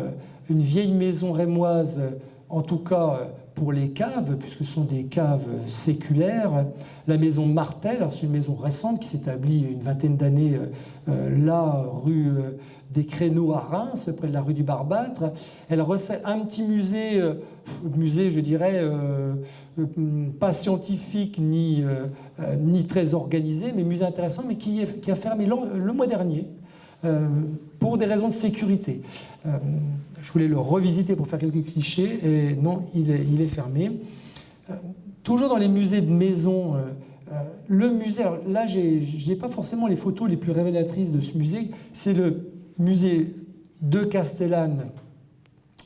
une vieille maison rémoise, en tout cas pour les caves, puisque ce sont des caves séculaires. La maison Martel, c'est une maison récente qui s'établit une vingtaine d'années là, rue des Créneaux à Reims, près de la rue du Barbâtre. Elle recèle un petit musée, je dirais, pas scientifique ni très organisé, mais musée intéressant, mais qui a fermé le mois dernier. Pour des raisons de sécurité. Je voulais le revisiter pour faire quelques clichés, et non, il est fermé. Toujours dans les musées de maison, le musée, alors là, je n'ai pas forcément les photos les plus révélatrices de ce musée, c'est le musée de Castellane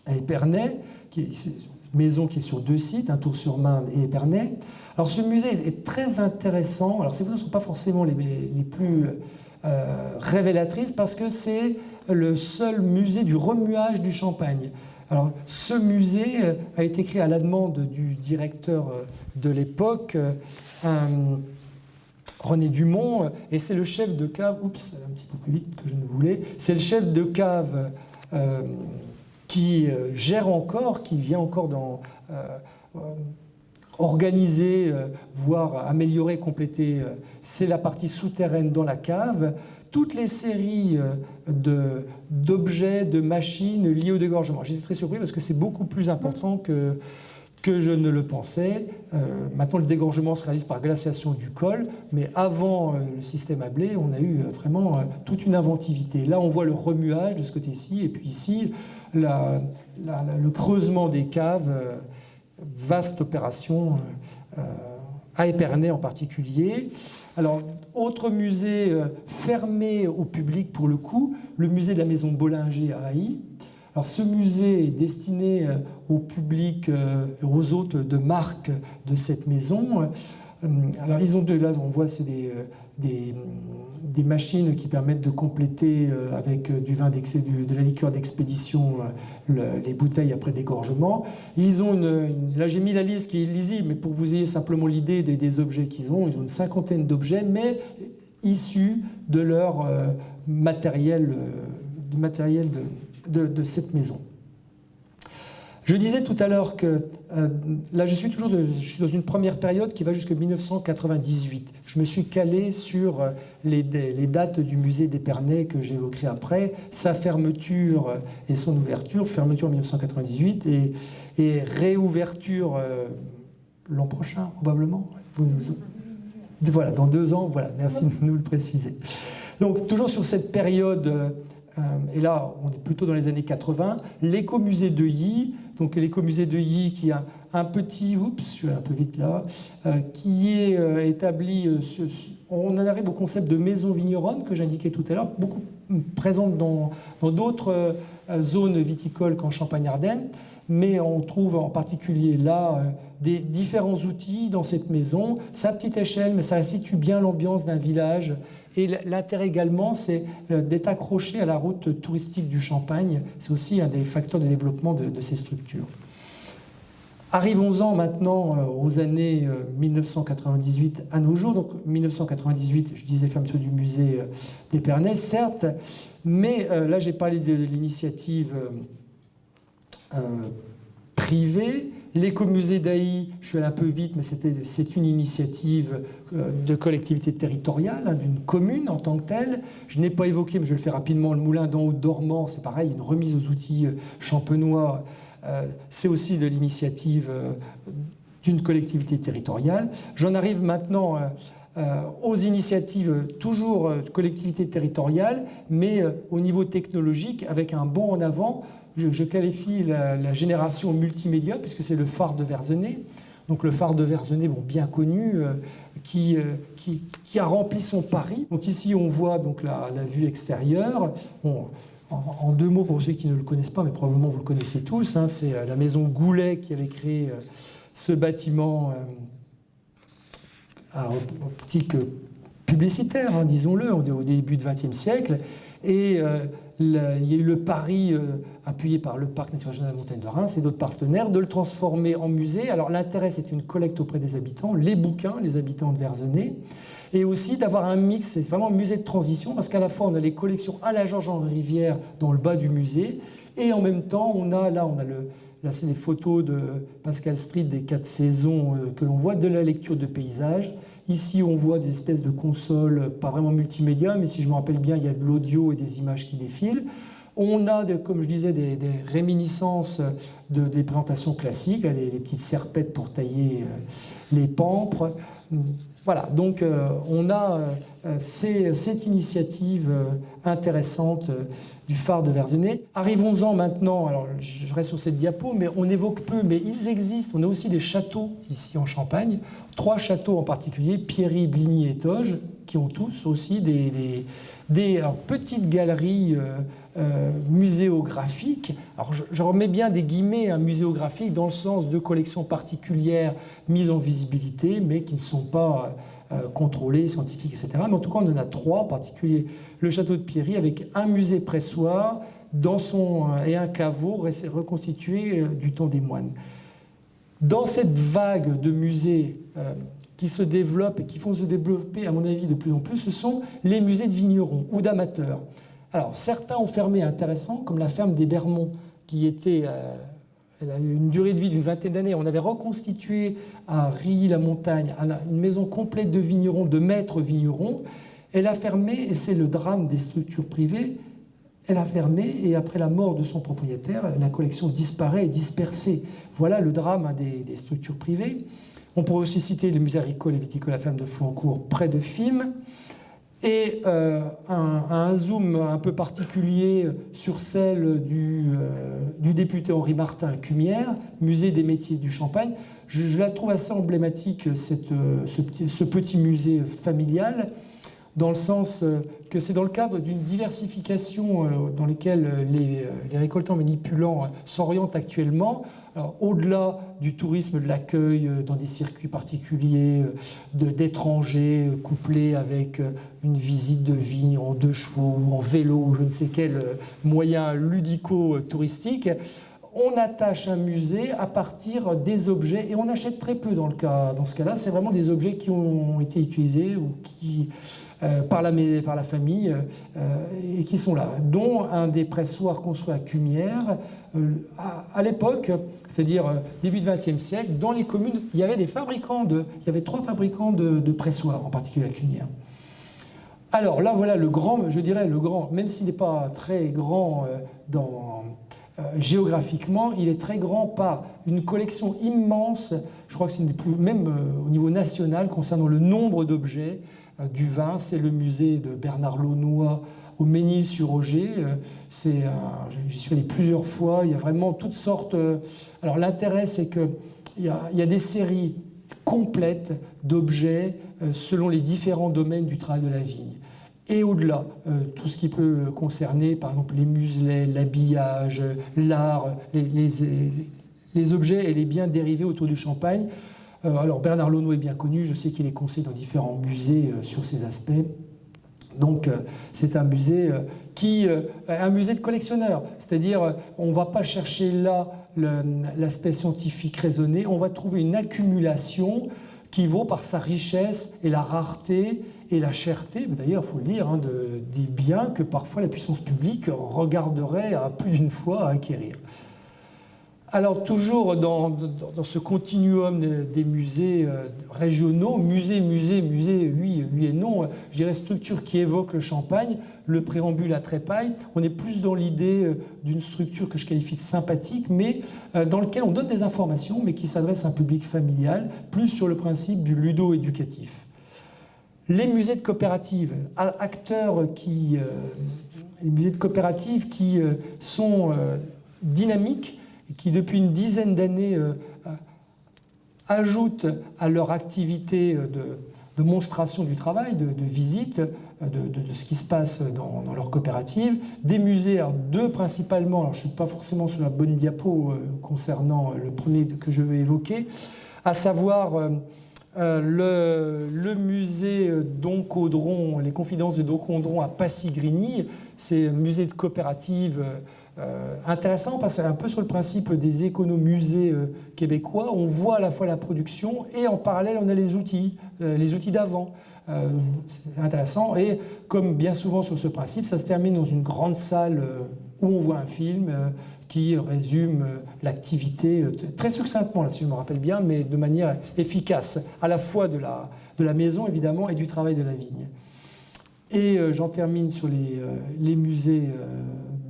à Épernay, qui est une maison qui est sur 2 sites, un Tours-sur-Marne et Épernay. Alors ce musée est très intéressant, alors ces photos ne sont pas forcément les plus révélatrice parce que c'est le seul musée du remuage du champagne. Alors, ce musée a été créé à la demande du directeur de l'époque, René Dumont, et c'est le chef de cave, un petit peu plus vite que je ne voulais, c'est le chef de cave qui gère encore, qui vient encore organiser, voire améliorer, compléter, c'est la partie souterraine dans la cave. Toutes les séries d'objets, de machines liées au dégorgement. J'étais très surpris parce que c'est beaucoup plus important que je ne le pensais. Maintenant, le dégorgement se réalise par glaciation du col, mais avant le système à blé, on a eu vraiment toute une inventivité. Là, on voit le remuage de ce côté-ci, et puis ici, le creusement des caves. Vaste opération à Épernay en particulier. Alors, autre musée fermé au public pour le coup, le musée de la maison Bollinger à Haï. Alors, ce musée est destiné au public, aux hôtes de marque de cette maison. Alors, ils ont là, on voit, c'est des machines qui permettent de compléter avec du vin de la liqueur d'expédition les bouteilles après dégorgement. Ils ont là j'ai mis la liste qui est illisible, mais pour que vous ayez simplement l'idée des objets qu'ils ont, ils ont une 50aine d'objets, mais issus de leur matériel de cette maison. Je disais tout à l'heure que là, je suis dans une première période qui va jusqu'en 1998. Je me suis calé sur les dates du musée d'Épernay que j'évoquerai après, sa fermeture et son ouverture, fermeture en 1998 et réouverture l'an prochain, probablement. Voilà, dans 2 ans, voilà, merci de nous le préciser. Donc, toujours sur cette période, et là, on est plutôt dans les années 80, l'écomusée de Yi. Donc l'écomusée de Yi qui a un petit, je suis un peu vite là, qui est établi, on en arrive au concept de maison vigneronne que j'indiquais tout à l'heure, beaucoup présente dans d'autres zones viticoles qu'en Champagne-Ardenne, mais on trouve en particulier là des différents outils dans cette maison, sa petite échelle, mais ça restitue bien l'ambiance d'un village. Et l'intérêt également, c'est d'être accroché à la route touristique du Champagne. C'est aussi un des facteurs de développement de ces structures. Arrivons-en maintenant aux années 1998 à nos jours. Donc 1998, je disais fermeture du musée d'Épernay, certes, mais là j'ai parlé de l'initiative privée. L'écomusée d'Haï, je suis allé un peu vite, mais c'est une initiative de collectivité territoriale, d'une commune en tant que telle. Je n'ai pas évoqué, mais je vais le faire rapidement, le moulin d'en haut dormant, c'est pareil, une remise aux outils champenois. C'est aussi de l'initiative d'une collectivité territoriale. J'en arrive maintenant aux initiatives toujours de collectivité territoriale, mais au niveau technologique, avec un bond en avant. Je qualifie la génération multimédia, puisque c'est le phare de Verzenay. Donc le phare de Verzenay, bien connu, qui a rempli son pari. Donc ici, on voit donc la vue extérieure. En 2 mots, pour ceux qui ne le connaissent pas, mais probablement vous le connaissez tous, c'est la maison Goulet qui avait créé ce bâtiment à optique publicitaire, disons-le, au début du XXe siècle. Et il y a eu le pari appuyé par le Parc naturel régional de la Montagne de Reims et d'autres partenaires de le transformer en musée. Alors l'intérêt, c'était une collecte auprès des habitants, les bouquins, les habitants de Verzenay, et aussi d'avoir un mix, c'est vraiment un musée de transition, parce qu'à la fois on a les collections à la Georges-Henri Rivière dans le bas du musée, et en même temps on a là c'est les photos de Pascal Street des 4 saisons que l'on voit, de la lecture de paysages. Ici, on voit des espèces de consoles, pas vraiment multimédia, mais si je me rappelle bien, il y a de l'audio et des images qui défilent. On a, comme je disais, des réminiscences des présentations classiques, les petites serpettes pour tailler les pampres. Voilà, donc on a cette initiative intéressante du phare de Verzenay. Arrivons-en maintenant, alors je reste sur cette diapo, mais on évoque peu, mais ils existent. On a aussi des châteaux ici en Champagne, 3 châteaux en particulier, Pierry, Bligny et Toge, qui ont tous aussi des petites galeries muséographiques. Alors je remets bien des guillemets un muséographique dans le sens de collections particulières mises en visibilité, mais qui ne sont pas contrôlées, scientifiques, etc. Mais en tout cas, on en a 3, en particulier le château de Pierry, avec un musée pressoir et un caveau reconstitué du temps des moines. Dans cette vague de musées qui se développent et qui font se développer, à mon avis, de plus en plus, ce sont les musées de vignerons ou d'amateurs. Alors, certains ont fermé intéressant, comme la ferme des Bermonts, qui était, elle a eu une durée de vie d'une 20aine d'années. On avait reconstitué à Rilly-la-Montagne une maison complète de vignerons, de maîtres vignerons. Elle a fermé, et c'est le drame des structures privées, elle a fermé, et après la mort de son propriétaire, la collection disparaît et dispersée. Voilà le drame des structures privées. On pourrait aussi citer le musée agricole et viticole à la ferme de Flancourt, près de Fismes, et un zoom un peu particulier sur celle du député Henri Martin à Cumières, musée des métiers du Champagne. Je la trouve assez emblématique, ce petit musée familial, dans le sens que c'est dans le cadre d'une diversification dans laquelle les récoltants manipulants s'orientent actuellement. Alors, au-delà du tourisme de l'accueil dans des circuits particuliers d'étrangers couplés avec une visite de vigne en 2 chevaux ou en vélo ou je ne sais quel moyen ludico-touristique, on attache un musée à partir des objets et on achète très peu dans ce cas-là. C'est vraiment des objets qui ont été utilisés ou qui par la famille et qui sont là, dont un des pressoirs construits à Cumières. À l'époque, c'est-à-dire début du XXe siècle, dans les communes, il y avait il y avait 3 fabricants de pressoirs, en particulier à Cumières. Alors là, voilà le grand, je dirais le grand, même s'il n'est pas très grand géographiquement, il est très grand par une collection immense, je crois que c'est une des plus, même au niveau national, concernant le nombre d'objets du vin. C'est le musée de Bernard Launois au Mesnil-sur-Oger. J'y suis allé plusieurs fois. Il y a vraiment toutes sortes. Alors l'intérêt, c'est qu'il y a des séries complètes d'objets selon les différents domaines du travail de la vigne. Et au-delà, tout ce qui peut concerner, par exemple, les muselets, l'habillage, l'art, les objets et les biens dérivés autour du champagne. Alors Bernard Launois est bien connu, je sais qu'il est conseiller dans différents musées sur ces aspects. Donc c'est un musée un musée de collectionneurs, c'est-à-dire on ne va pas chercher là l'aspect scientifique raisonné, on va trouver une accumulation qui vaut par sa richesse et la rareté et la cherté, d'ailleurs il faut le dire, des biens que parfois la puissance publique regarderait à plus d'une fois à acquérir. Alors toujours dans ce continuum des musées régionaux, musée, oui et non, je dirais structure qui évoque le Champagne, le préambule à Trépaille, on est plus dans l'idée d'une structure que je qualifie de sympathique, mais dans laquelle on donne des informations, mais qui s'adresse à un public familial, plus sur le principe du ludo-éducatif. Les musées de coopératives, les musées de coopératives qui sont dynamiques, qui depuis une dizaine d'années ajoutent à leur activité de monstration du travail, de visite, de ce qui se passe dans leur coopérative. Des musées, alors 2 principalement, alors je ne suis pas forcément sur la bonne diapo concernant le premier que je veux évoquer, à savoir le musée Don Caudron, les confidences de Don Caudron à Passy-Grigny. C'est un musée de coopérative intéressant parce que c'est un peu sur le principe des économusées québécois. On voit à la fois la production et en parallèle on a les outils d'avant. C'est intéressant et comme bien souvent sur ce principe, ça se termine dans une grande salle où on voit un film qui résume l'activité très succinctement, là, si je me rappelle bien, mais de manière efficace, à la fois de la maison, évidemment, et du travail de la vigne. Et j'en termine sur les musées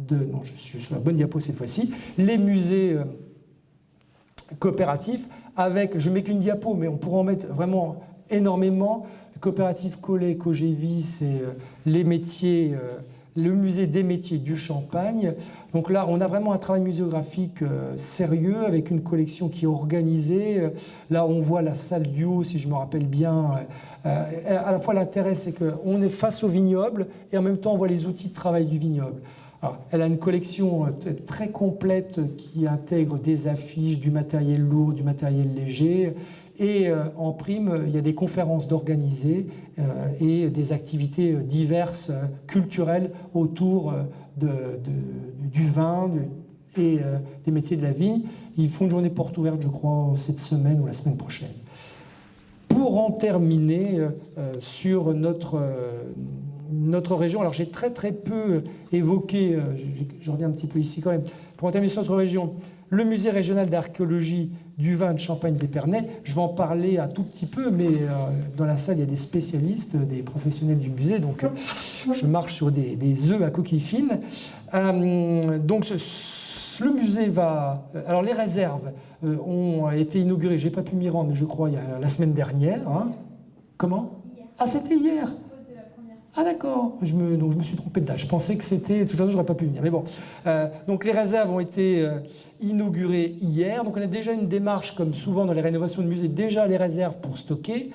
non, je suis sur la bonne diapo cette fois-ci, les musées coopératifs, avec, je ne mets qu'une diapo, mais on pourra en mettre vraiment énormément. Coopérative Collet, Cogévis, c'est les métiers, le musée des métiers du Champagne. Donc là, on a vraiment un travail muséographique sérieux, avec une collection qui est organisée. Là, on voit la salle du haut, si je me rappelle bien. À la fois, l'intérêt, c'est qu'on est face au vignoble, et en même temps, on voit les outils de travail du vignoble. Alors, elle a une collection très complète qui intègre des affiches, du matériel lourd, du matériel léger. Et en prime, il y a des conférences d'organiser et des activités diverses, culturelles, autour du vin et des métiers de la vigne. Ils font une journée porte ouverte, je crois, cette semaine ou la semaine prochaine. Pour en terminer sur notre région, alors j'ai très peu évoqué, je reviens un petit peu ici quand même, pour en terminer sur notre région, le musée régional d'archéologie du vin de Champagne-d'Épernay. Je vais en parler un tout petit peu, mais dans la salle, il y a des spécialistes, des professionnels du musée, donc je marche sur des œufs à coquilles fines. Donc le musée va... Alors les réserves ont été inaugurées, je n'ai pas pu m'y rendre, mais je crois la semaine dernière. Hein. Comment ? Hier. Ah, c'était hier ? Ah d'accord, donc je me suis trompé de date. Je pensais que c'était... De toute façon, je n'aurais pas pu venir. Mais bon, donc les réserves ont été inaugurées hier. Donc on a déjà une démarche, comme souvent dans les rénovations de musées, déjà les réserves pour stocker.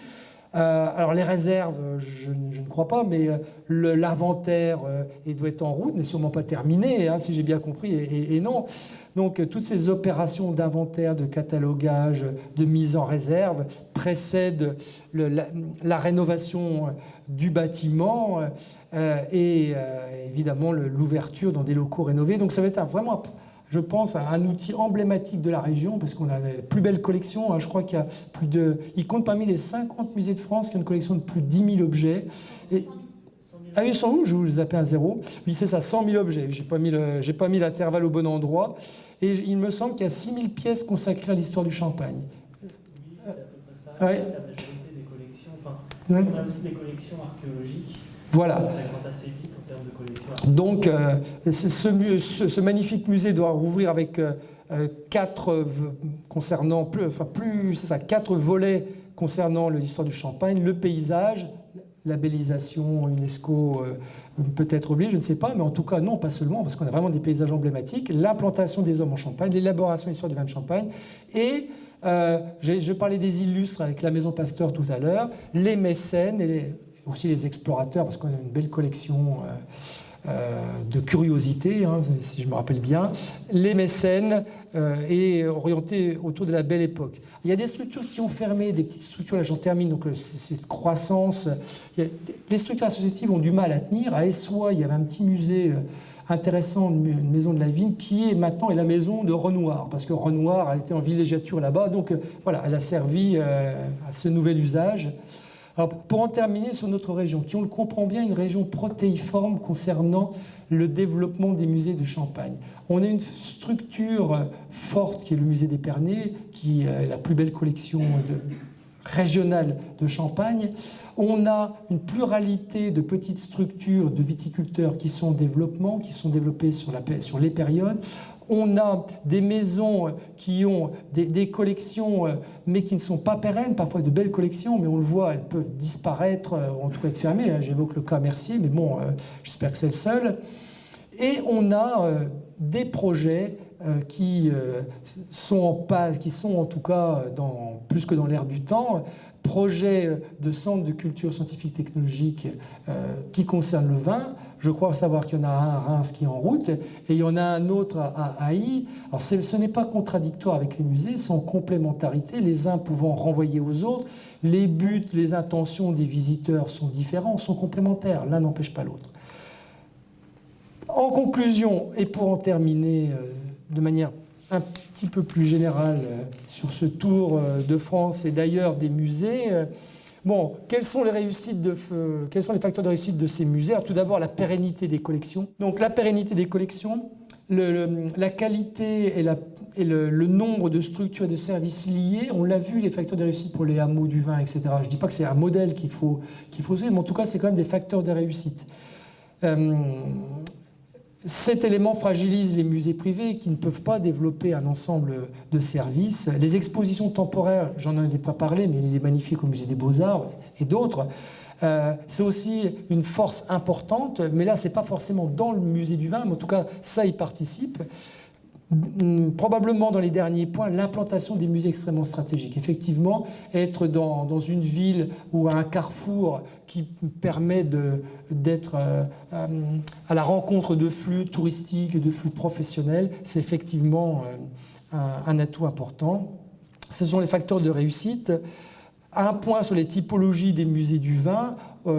Alors les réserves, je ne crois pas, mais l'inventaire doit être en route, n'est sûrement pas terminé, hein, si j'ai bien compris, et non. Donc toutes ces opérations d'inventaire, de catalogage, de mise en réserve précèdent la rénovation du bâtiment et évidemment l'ouverture dans des locaux rénovés. Donc ça va être vraiment, je pense, un outil emblématique de la région, parce qu'on a les plus belles collections. Hein. Je crois qu'il y a il compte parmi les 50 musées de France qui ont une collection de plus de 10 000 objets. Ah oui, 100 000, je vous zappais un zéro. Oui, c'est ça, 100 000 objets. J'ai pas mis l'intervalle au bon endroit. Et il me semble qu'il y a 6 000 pièces consacrées à l'histoire du Champagne. Oui, c'est à peu près ça. Ouais. La majorité des collections, on a aussi des collections archéologiques. Voilà. Ça compte assez vite en termes de collections. Donc, ce magnifique musée doit rouvrir avec 4 volets concernant l'histoire du Champagne, le paysage, labellisation UNESCO peut-être oblige, je ne sais pas, mais en tout cas non, pas seulement, parce qu'on a vraiment des paysages emblématiques, l'implantation des hommes en Champagne, l'élaboration et l'histoire du vin de Champagne, et je parlais des illustres avec la Maison Pasteur tout à l'heure, les mécènes et aussi les explorateurs, parce qu'on a une belle collection de curiosités, hein, si je me rappelle bien, les mécènes et orientés autour de la Belle Époque. Il y a des structures qui ont fermé, des petites structures, là j'en termine, donc cette croissance. Les structures associatives ont du mal à tenir. À Essoy, il y avait un petit musée intéressant, une maison de la vigne, qui maintenant est la maison de Renoir, parce que Renoir a été en villégiature là-bas, donc voilà, elle a servi à ce nouvel usage. Alors, pour en terminer sur notre région, qui on le comprend bien, une région protéiforme concernant le développement des musées de Champagne. On a une structure forte qui est le musée d'Épernay, qui est la plus belle collection régionale de Champagne. On a une pluralité de petites structures de viticulteurs qui sont en développement, qui sont développées sur les périodes. On a des maisons qui ont des collections, mais qui ne sont pas pérennes, parfois de belles collections, mais on le voit, elles peuvent disparaître, en tout cas être fermées. J'évoque le cas Mercier, mais bon, j'espère que c'est le seul. Et on a des projets qui sont en tout cas plus que dans l'air du temps, projets de centre de culture scientifique technologique qui concernent le vin. Je crois savoir qu'il y en a un à Reims qui est en route, et il y en a un autre à Haï. Alors ce n'est pas contradictoire avec les musées, c'est en complémentarité, les uns pouvant renvoyer aux autres. Les buts, les intentions des visiteurs sont différents, sont complémentaires, l'un n'empêche pas l'autre. En conclusion, et pour en terminer de manière un petit peu plus générale sur ce tour de France et d'ailleurs des musées, bon, quels sont les facteurs de réussite de ces musées? Alors, tout d'abord, la pérennité des collections. Donc la pérennité des collections, la qualité et le nombre de structures et de services liés, on l'a vu, les facteurs de réussite pour les hameaux du vin, etc. Je ne dis pas que c'est un modèle qu'il faut suivre, mais en tout cas, c'est quand même des facteurs de réussite. Cet élément fragilise les musées privés qui ne peuvent pas développer un ensemble de services. Les expositions temporaires, j'en ai pas parlé, mais il est magnifique au musée des Beaux-Arts et d'autres. C'est aussi une force importante, mais là, ce n'est pas forcément dans le musée du vin, mais en tout cas, ça y participe. Probablement dans les derniers points, l'implantation des musées extrêmement stratégiques. Effectivement, être dans une ville ou à un carrefour qui permet d'être à la rencontre de flux touristiques, de flux professionnels, c'est effectivement un atout important. Ce sont les facteurs de réussite. Un point sur les typologies des musées du vin,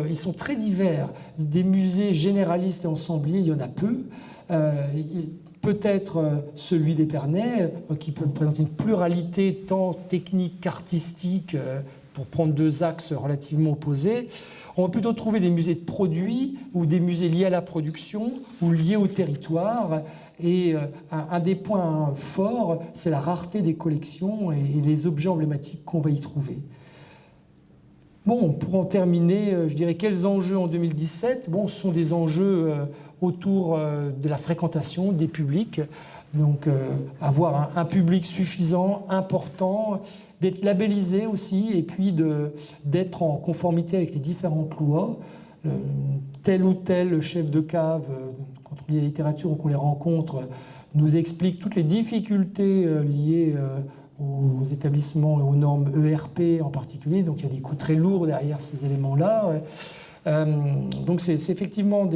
ils sont très divers. Des musées généralistes et ensembliers, il y en a peu. Peut-être celui d'Épernay, qui peut présenter une pluralité tant technique qu'artistique, pour prendre deux axes relativement opposés. On va plutôt trouver des musées de produits ou des musées liés à la production ou liés au territoire. Et un des points forts, c'est la rareté des collections et les objets emblématiques qu'on va y trouver. Bon, pour en terminer, je dirais quels enjeux en 2017 ? Bon, ce sont des enjeux autour de la fréquentation des publics. Donc, avoir un public suffisant, important, d'être labellisé aussi, et puis d'être en conformité avec les différentes lois. Tel ou tel chef de cave, quand on lit la littérature ou qu'on les rencontre, nous explique toutes les difficultés liées aux établissements et aux normes ERP en particulier. Donc, il y a des coûts très lourds derrière ces éléments-là. Donc c'est effectivement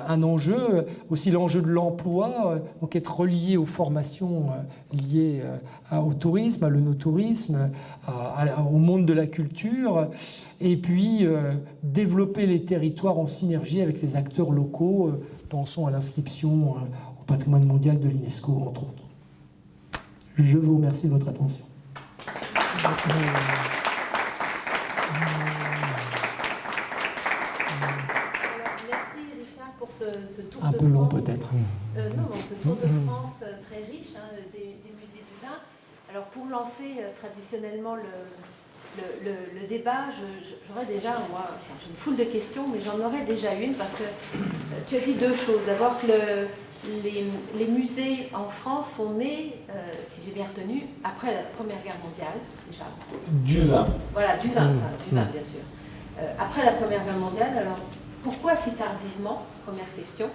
un enjeu, aussi l'enjeu de l'emploi, donc être relié aux formations liées au tourisme, à l'œnotourisme, au monde de la culture, et puis développer les territoires en synergie avec les acteurs locaux. Pensons à l'inscription au patrimoine mondial de l'UNESCO, entre autres. Je vous remercie de votre attention. Ce tour un de peu long France, peut-être. Non, ce tour de France très riche des musées du vin. Alors pour lancer traditionnellement le débat, j'aurais déjà, moi, j'ai une foule de questions, mais j'en aurais déjà une parce que tu as dit deux choses. D'abord que les musées en France sont nés, si j'ai bien retenu, après la Première Guerre mondiale, déjà. Du vin. Voilà, du vin, bien sûr. Après la Première Guerre mondiale, alors pourquoi si tardivement? Première question.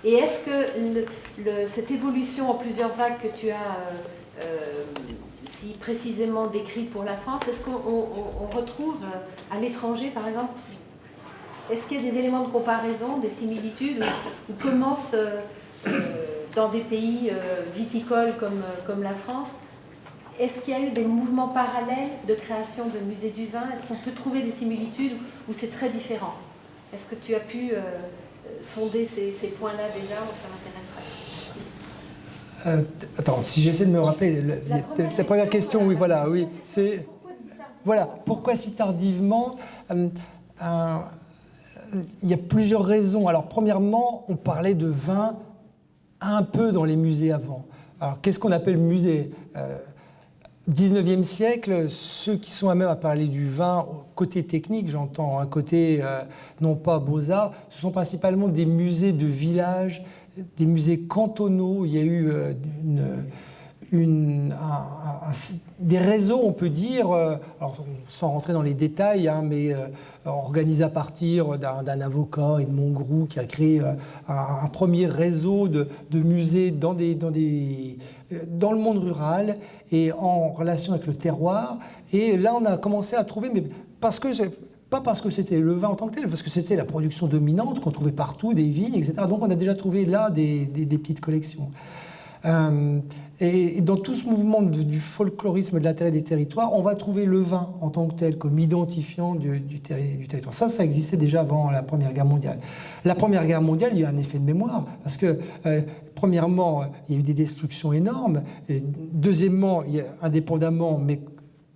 Et est-ce que cette évolution en plusieurs vagues que tu as si précisément décrite pour la France, est-ce qu'on retrouve à l'étranger, par exemple? Est-ce qu'il y a des éléments de comparaison, des similitudes, ou commence dans des pays viticoles comme la France? Est-ce qu'il y a eu des mouvements parallèles de création de musées du vin? Est-ce qu'on peut trouver des similitudes ou c'est très différent? Est-ce que tu as pu sonder ces points-là déjà, ou ça m'intéresserait? Attends, si j'essaie de me rappeler, la première question, oui, voilà, oui, c'est voilà, pourquoi si tardivement? Il y a plusieurs raisons. Alors, premièrement, on parlait de vin un peu dans les musées avant. Alors, qu'est-ce qu'on appelle musée? 19e siècle, ceux qui sont à même à parler du vin, côté technique, j'entends, un côté non pas beaux-arts, ce sont principalement des musées de village, des musées cantonaux. Il y a eu des réseaux, on peut dire, alors, sans rentrer dans les détails, hein, mais organisés à partir d'un avocat et de Montgroux qui a créé un premier réseau de musées dans le monde rural et en relation avec le terroir. Et là, on a commencé à trouver, mais pas parce que c'était le vin en tant que tel, parce que c'était la production dominante qu'on trouvait partout, des vignes, etc. Donc on a déjà trouvé là des petites collections. Et dans tout ce mouvement du folklorisme de l'intérêt des territoires, on va trouver le vin en tant que tel comme identifiant du territoire. Ça existait déjà avant la Première Guerre mondiale. La Première Guerre mondiale, il y a un effet de mémoire, parce que premièrement, il y a eu des destructions énormes. Et deuxièmement, indépendamment, mais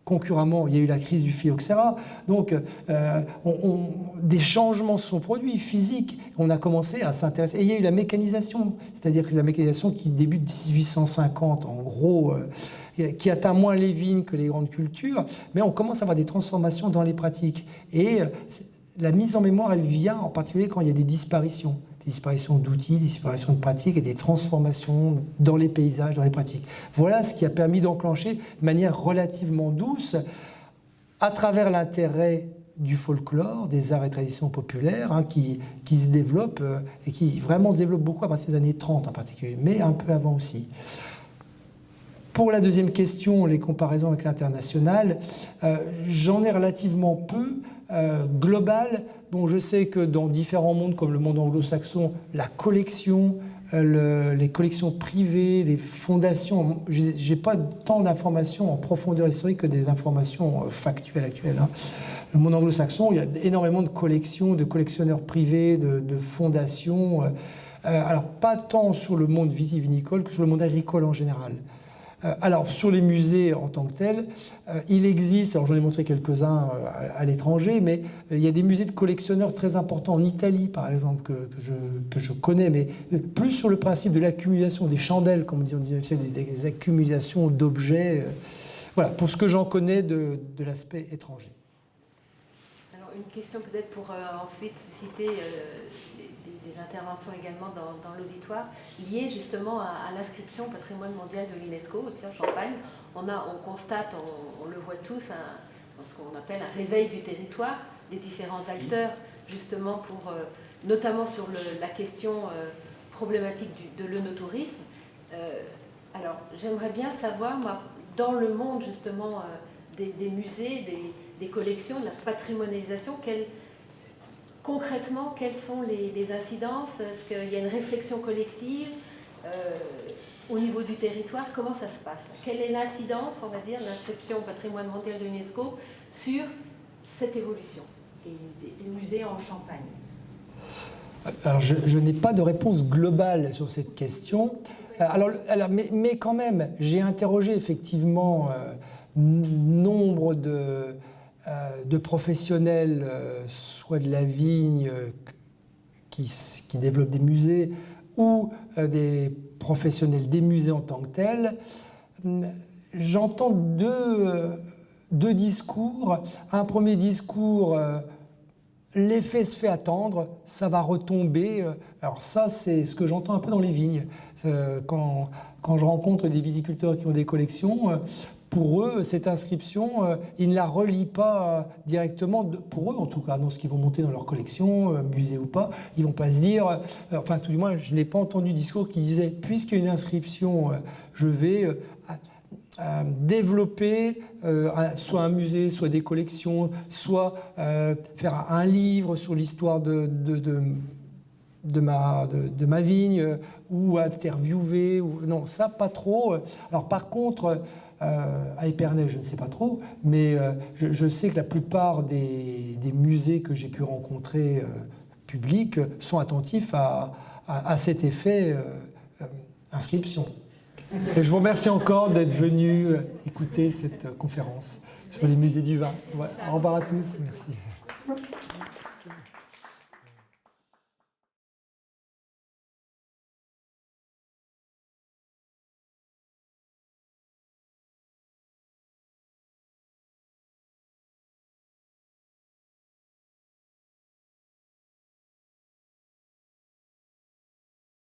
concurremment, il y a eu la crise du phylloxéra. Donc, des changements se sont produits physiques. On a commencé à s'intéresser. Et il y a eu la mécanisation, c'est-à-dire que la mécanisation qui débute 1850, en gros, qui atteint moins les vignes que les grandes cultures, mais on commence à avoir des transformations dans les pratiques. Et la mise en mémoire, elle vient en particulier quand il y a des disparitions d'outils, des disparitions de pratiques et des transformations dans les paysages, dans les pratiques. Voilà ce qui a permis d'enclencher de manière relativement douce, à travers l'intérêt du folklore, des arts et traditions populaires, hein, qui se développent et qui vraiment se développent beaucoup à partir des années 30 en particulier, mais un peu avant aussi. Pour la deuxième question, les comparaisons avec l'international, j'en ai relativement peu. Global, bon, je sais que dans différents mondes comme le monde anglo-saxon, la collection, les collections privées, les fondations, j'ai pas tant d'informations en profondeur historique que des informations factuelles actuelles. Hein. Le monde anglo-saxon, il y a énormément de collections, de collectionneurs privés, de fondations. Alors pas tant sur le monde vitivinicole que sur le monde agricole en général. Alors, sur les musées en tant que tels, il existe, alors j'en ai montré quelques-uns à l'étranger, mais il y a des musées de collectionneurs très importants en Italie, par exemple, que je connais, mais plus sur le principe de l'accumulation des chandelles, comme on dit en 19e, des accumulations d'objets. Voilà, pour ce que j'en connais de l'aspect étranger. Alors, une question peut-être pour ensuite susciter des interventions également dans l'auditoire, liées justement à l'inscription au patrimoine mondial de l'UNESCO, aussi en Champagne. On constate, on le voit tous, ce qu'on appelle un réveil du territoire, des différents acteurs, justement pour, notamment sur la question problématique de l'œnotourisme. Alors, j'aimerais bien savoir, moi, dans le monde justement des musées, des collections, de la patrimonialisation, concrètement, quelles sont les incidences? Est-ce qu'il y a une réflexion collective au niveau du territoire? Comment ça se passe? Quelle est l'incidence, on va dire, de l'inscription au patrimoine mondial de l'UNESCO sur cette évolution des musées en Champagne? Alors, je n'ai pas de réponse globale sur cette question. Mais quand même, j'ai interrogé effectivement nombre de professionnels, soit de la vigne, qui développent des musées, ou des professionnels des musées en tant que tels. J'entends deux discours. Un premier discours, l'effet se fait attendre, ça va retomber. Alors ça, c'est ce que j'entends un peu dans les vignes. Quand je rencontre des viticulteurs qui ont des collections, pour eux, cette inscription, ils ne la relient pas directement, pour eux en tout cas, dans ce qu'ils vont monter dans leur collection, musée ou pas. Ils ne vont pas se dire, enfin tout du moins, je n'ai pas entendu de discours qui disait, puisqu'il y a une inscription, je vais développer soit un musée, soit des collections, soit faire un livre sur l'histoire de ma vigne, ou interviewer. Non, ça, pas trop. Alors par contre, à Épernay, je ne sais pas trop, mais je sais que la plupart des musées que j'ai pu rencontrer publics sont attentifs à cet effet inscription. Et je vous remercie encore d'être venu écouter cette conférence sur les musées du vin. Ouais, au revoir à tous, merci.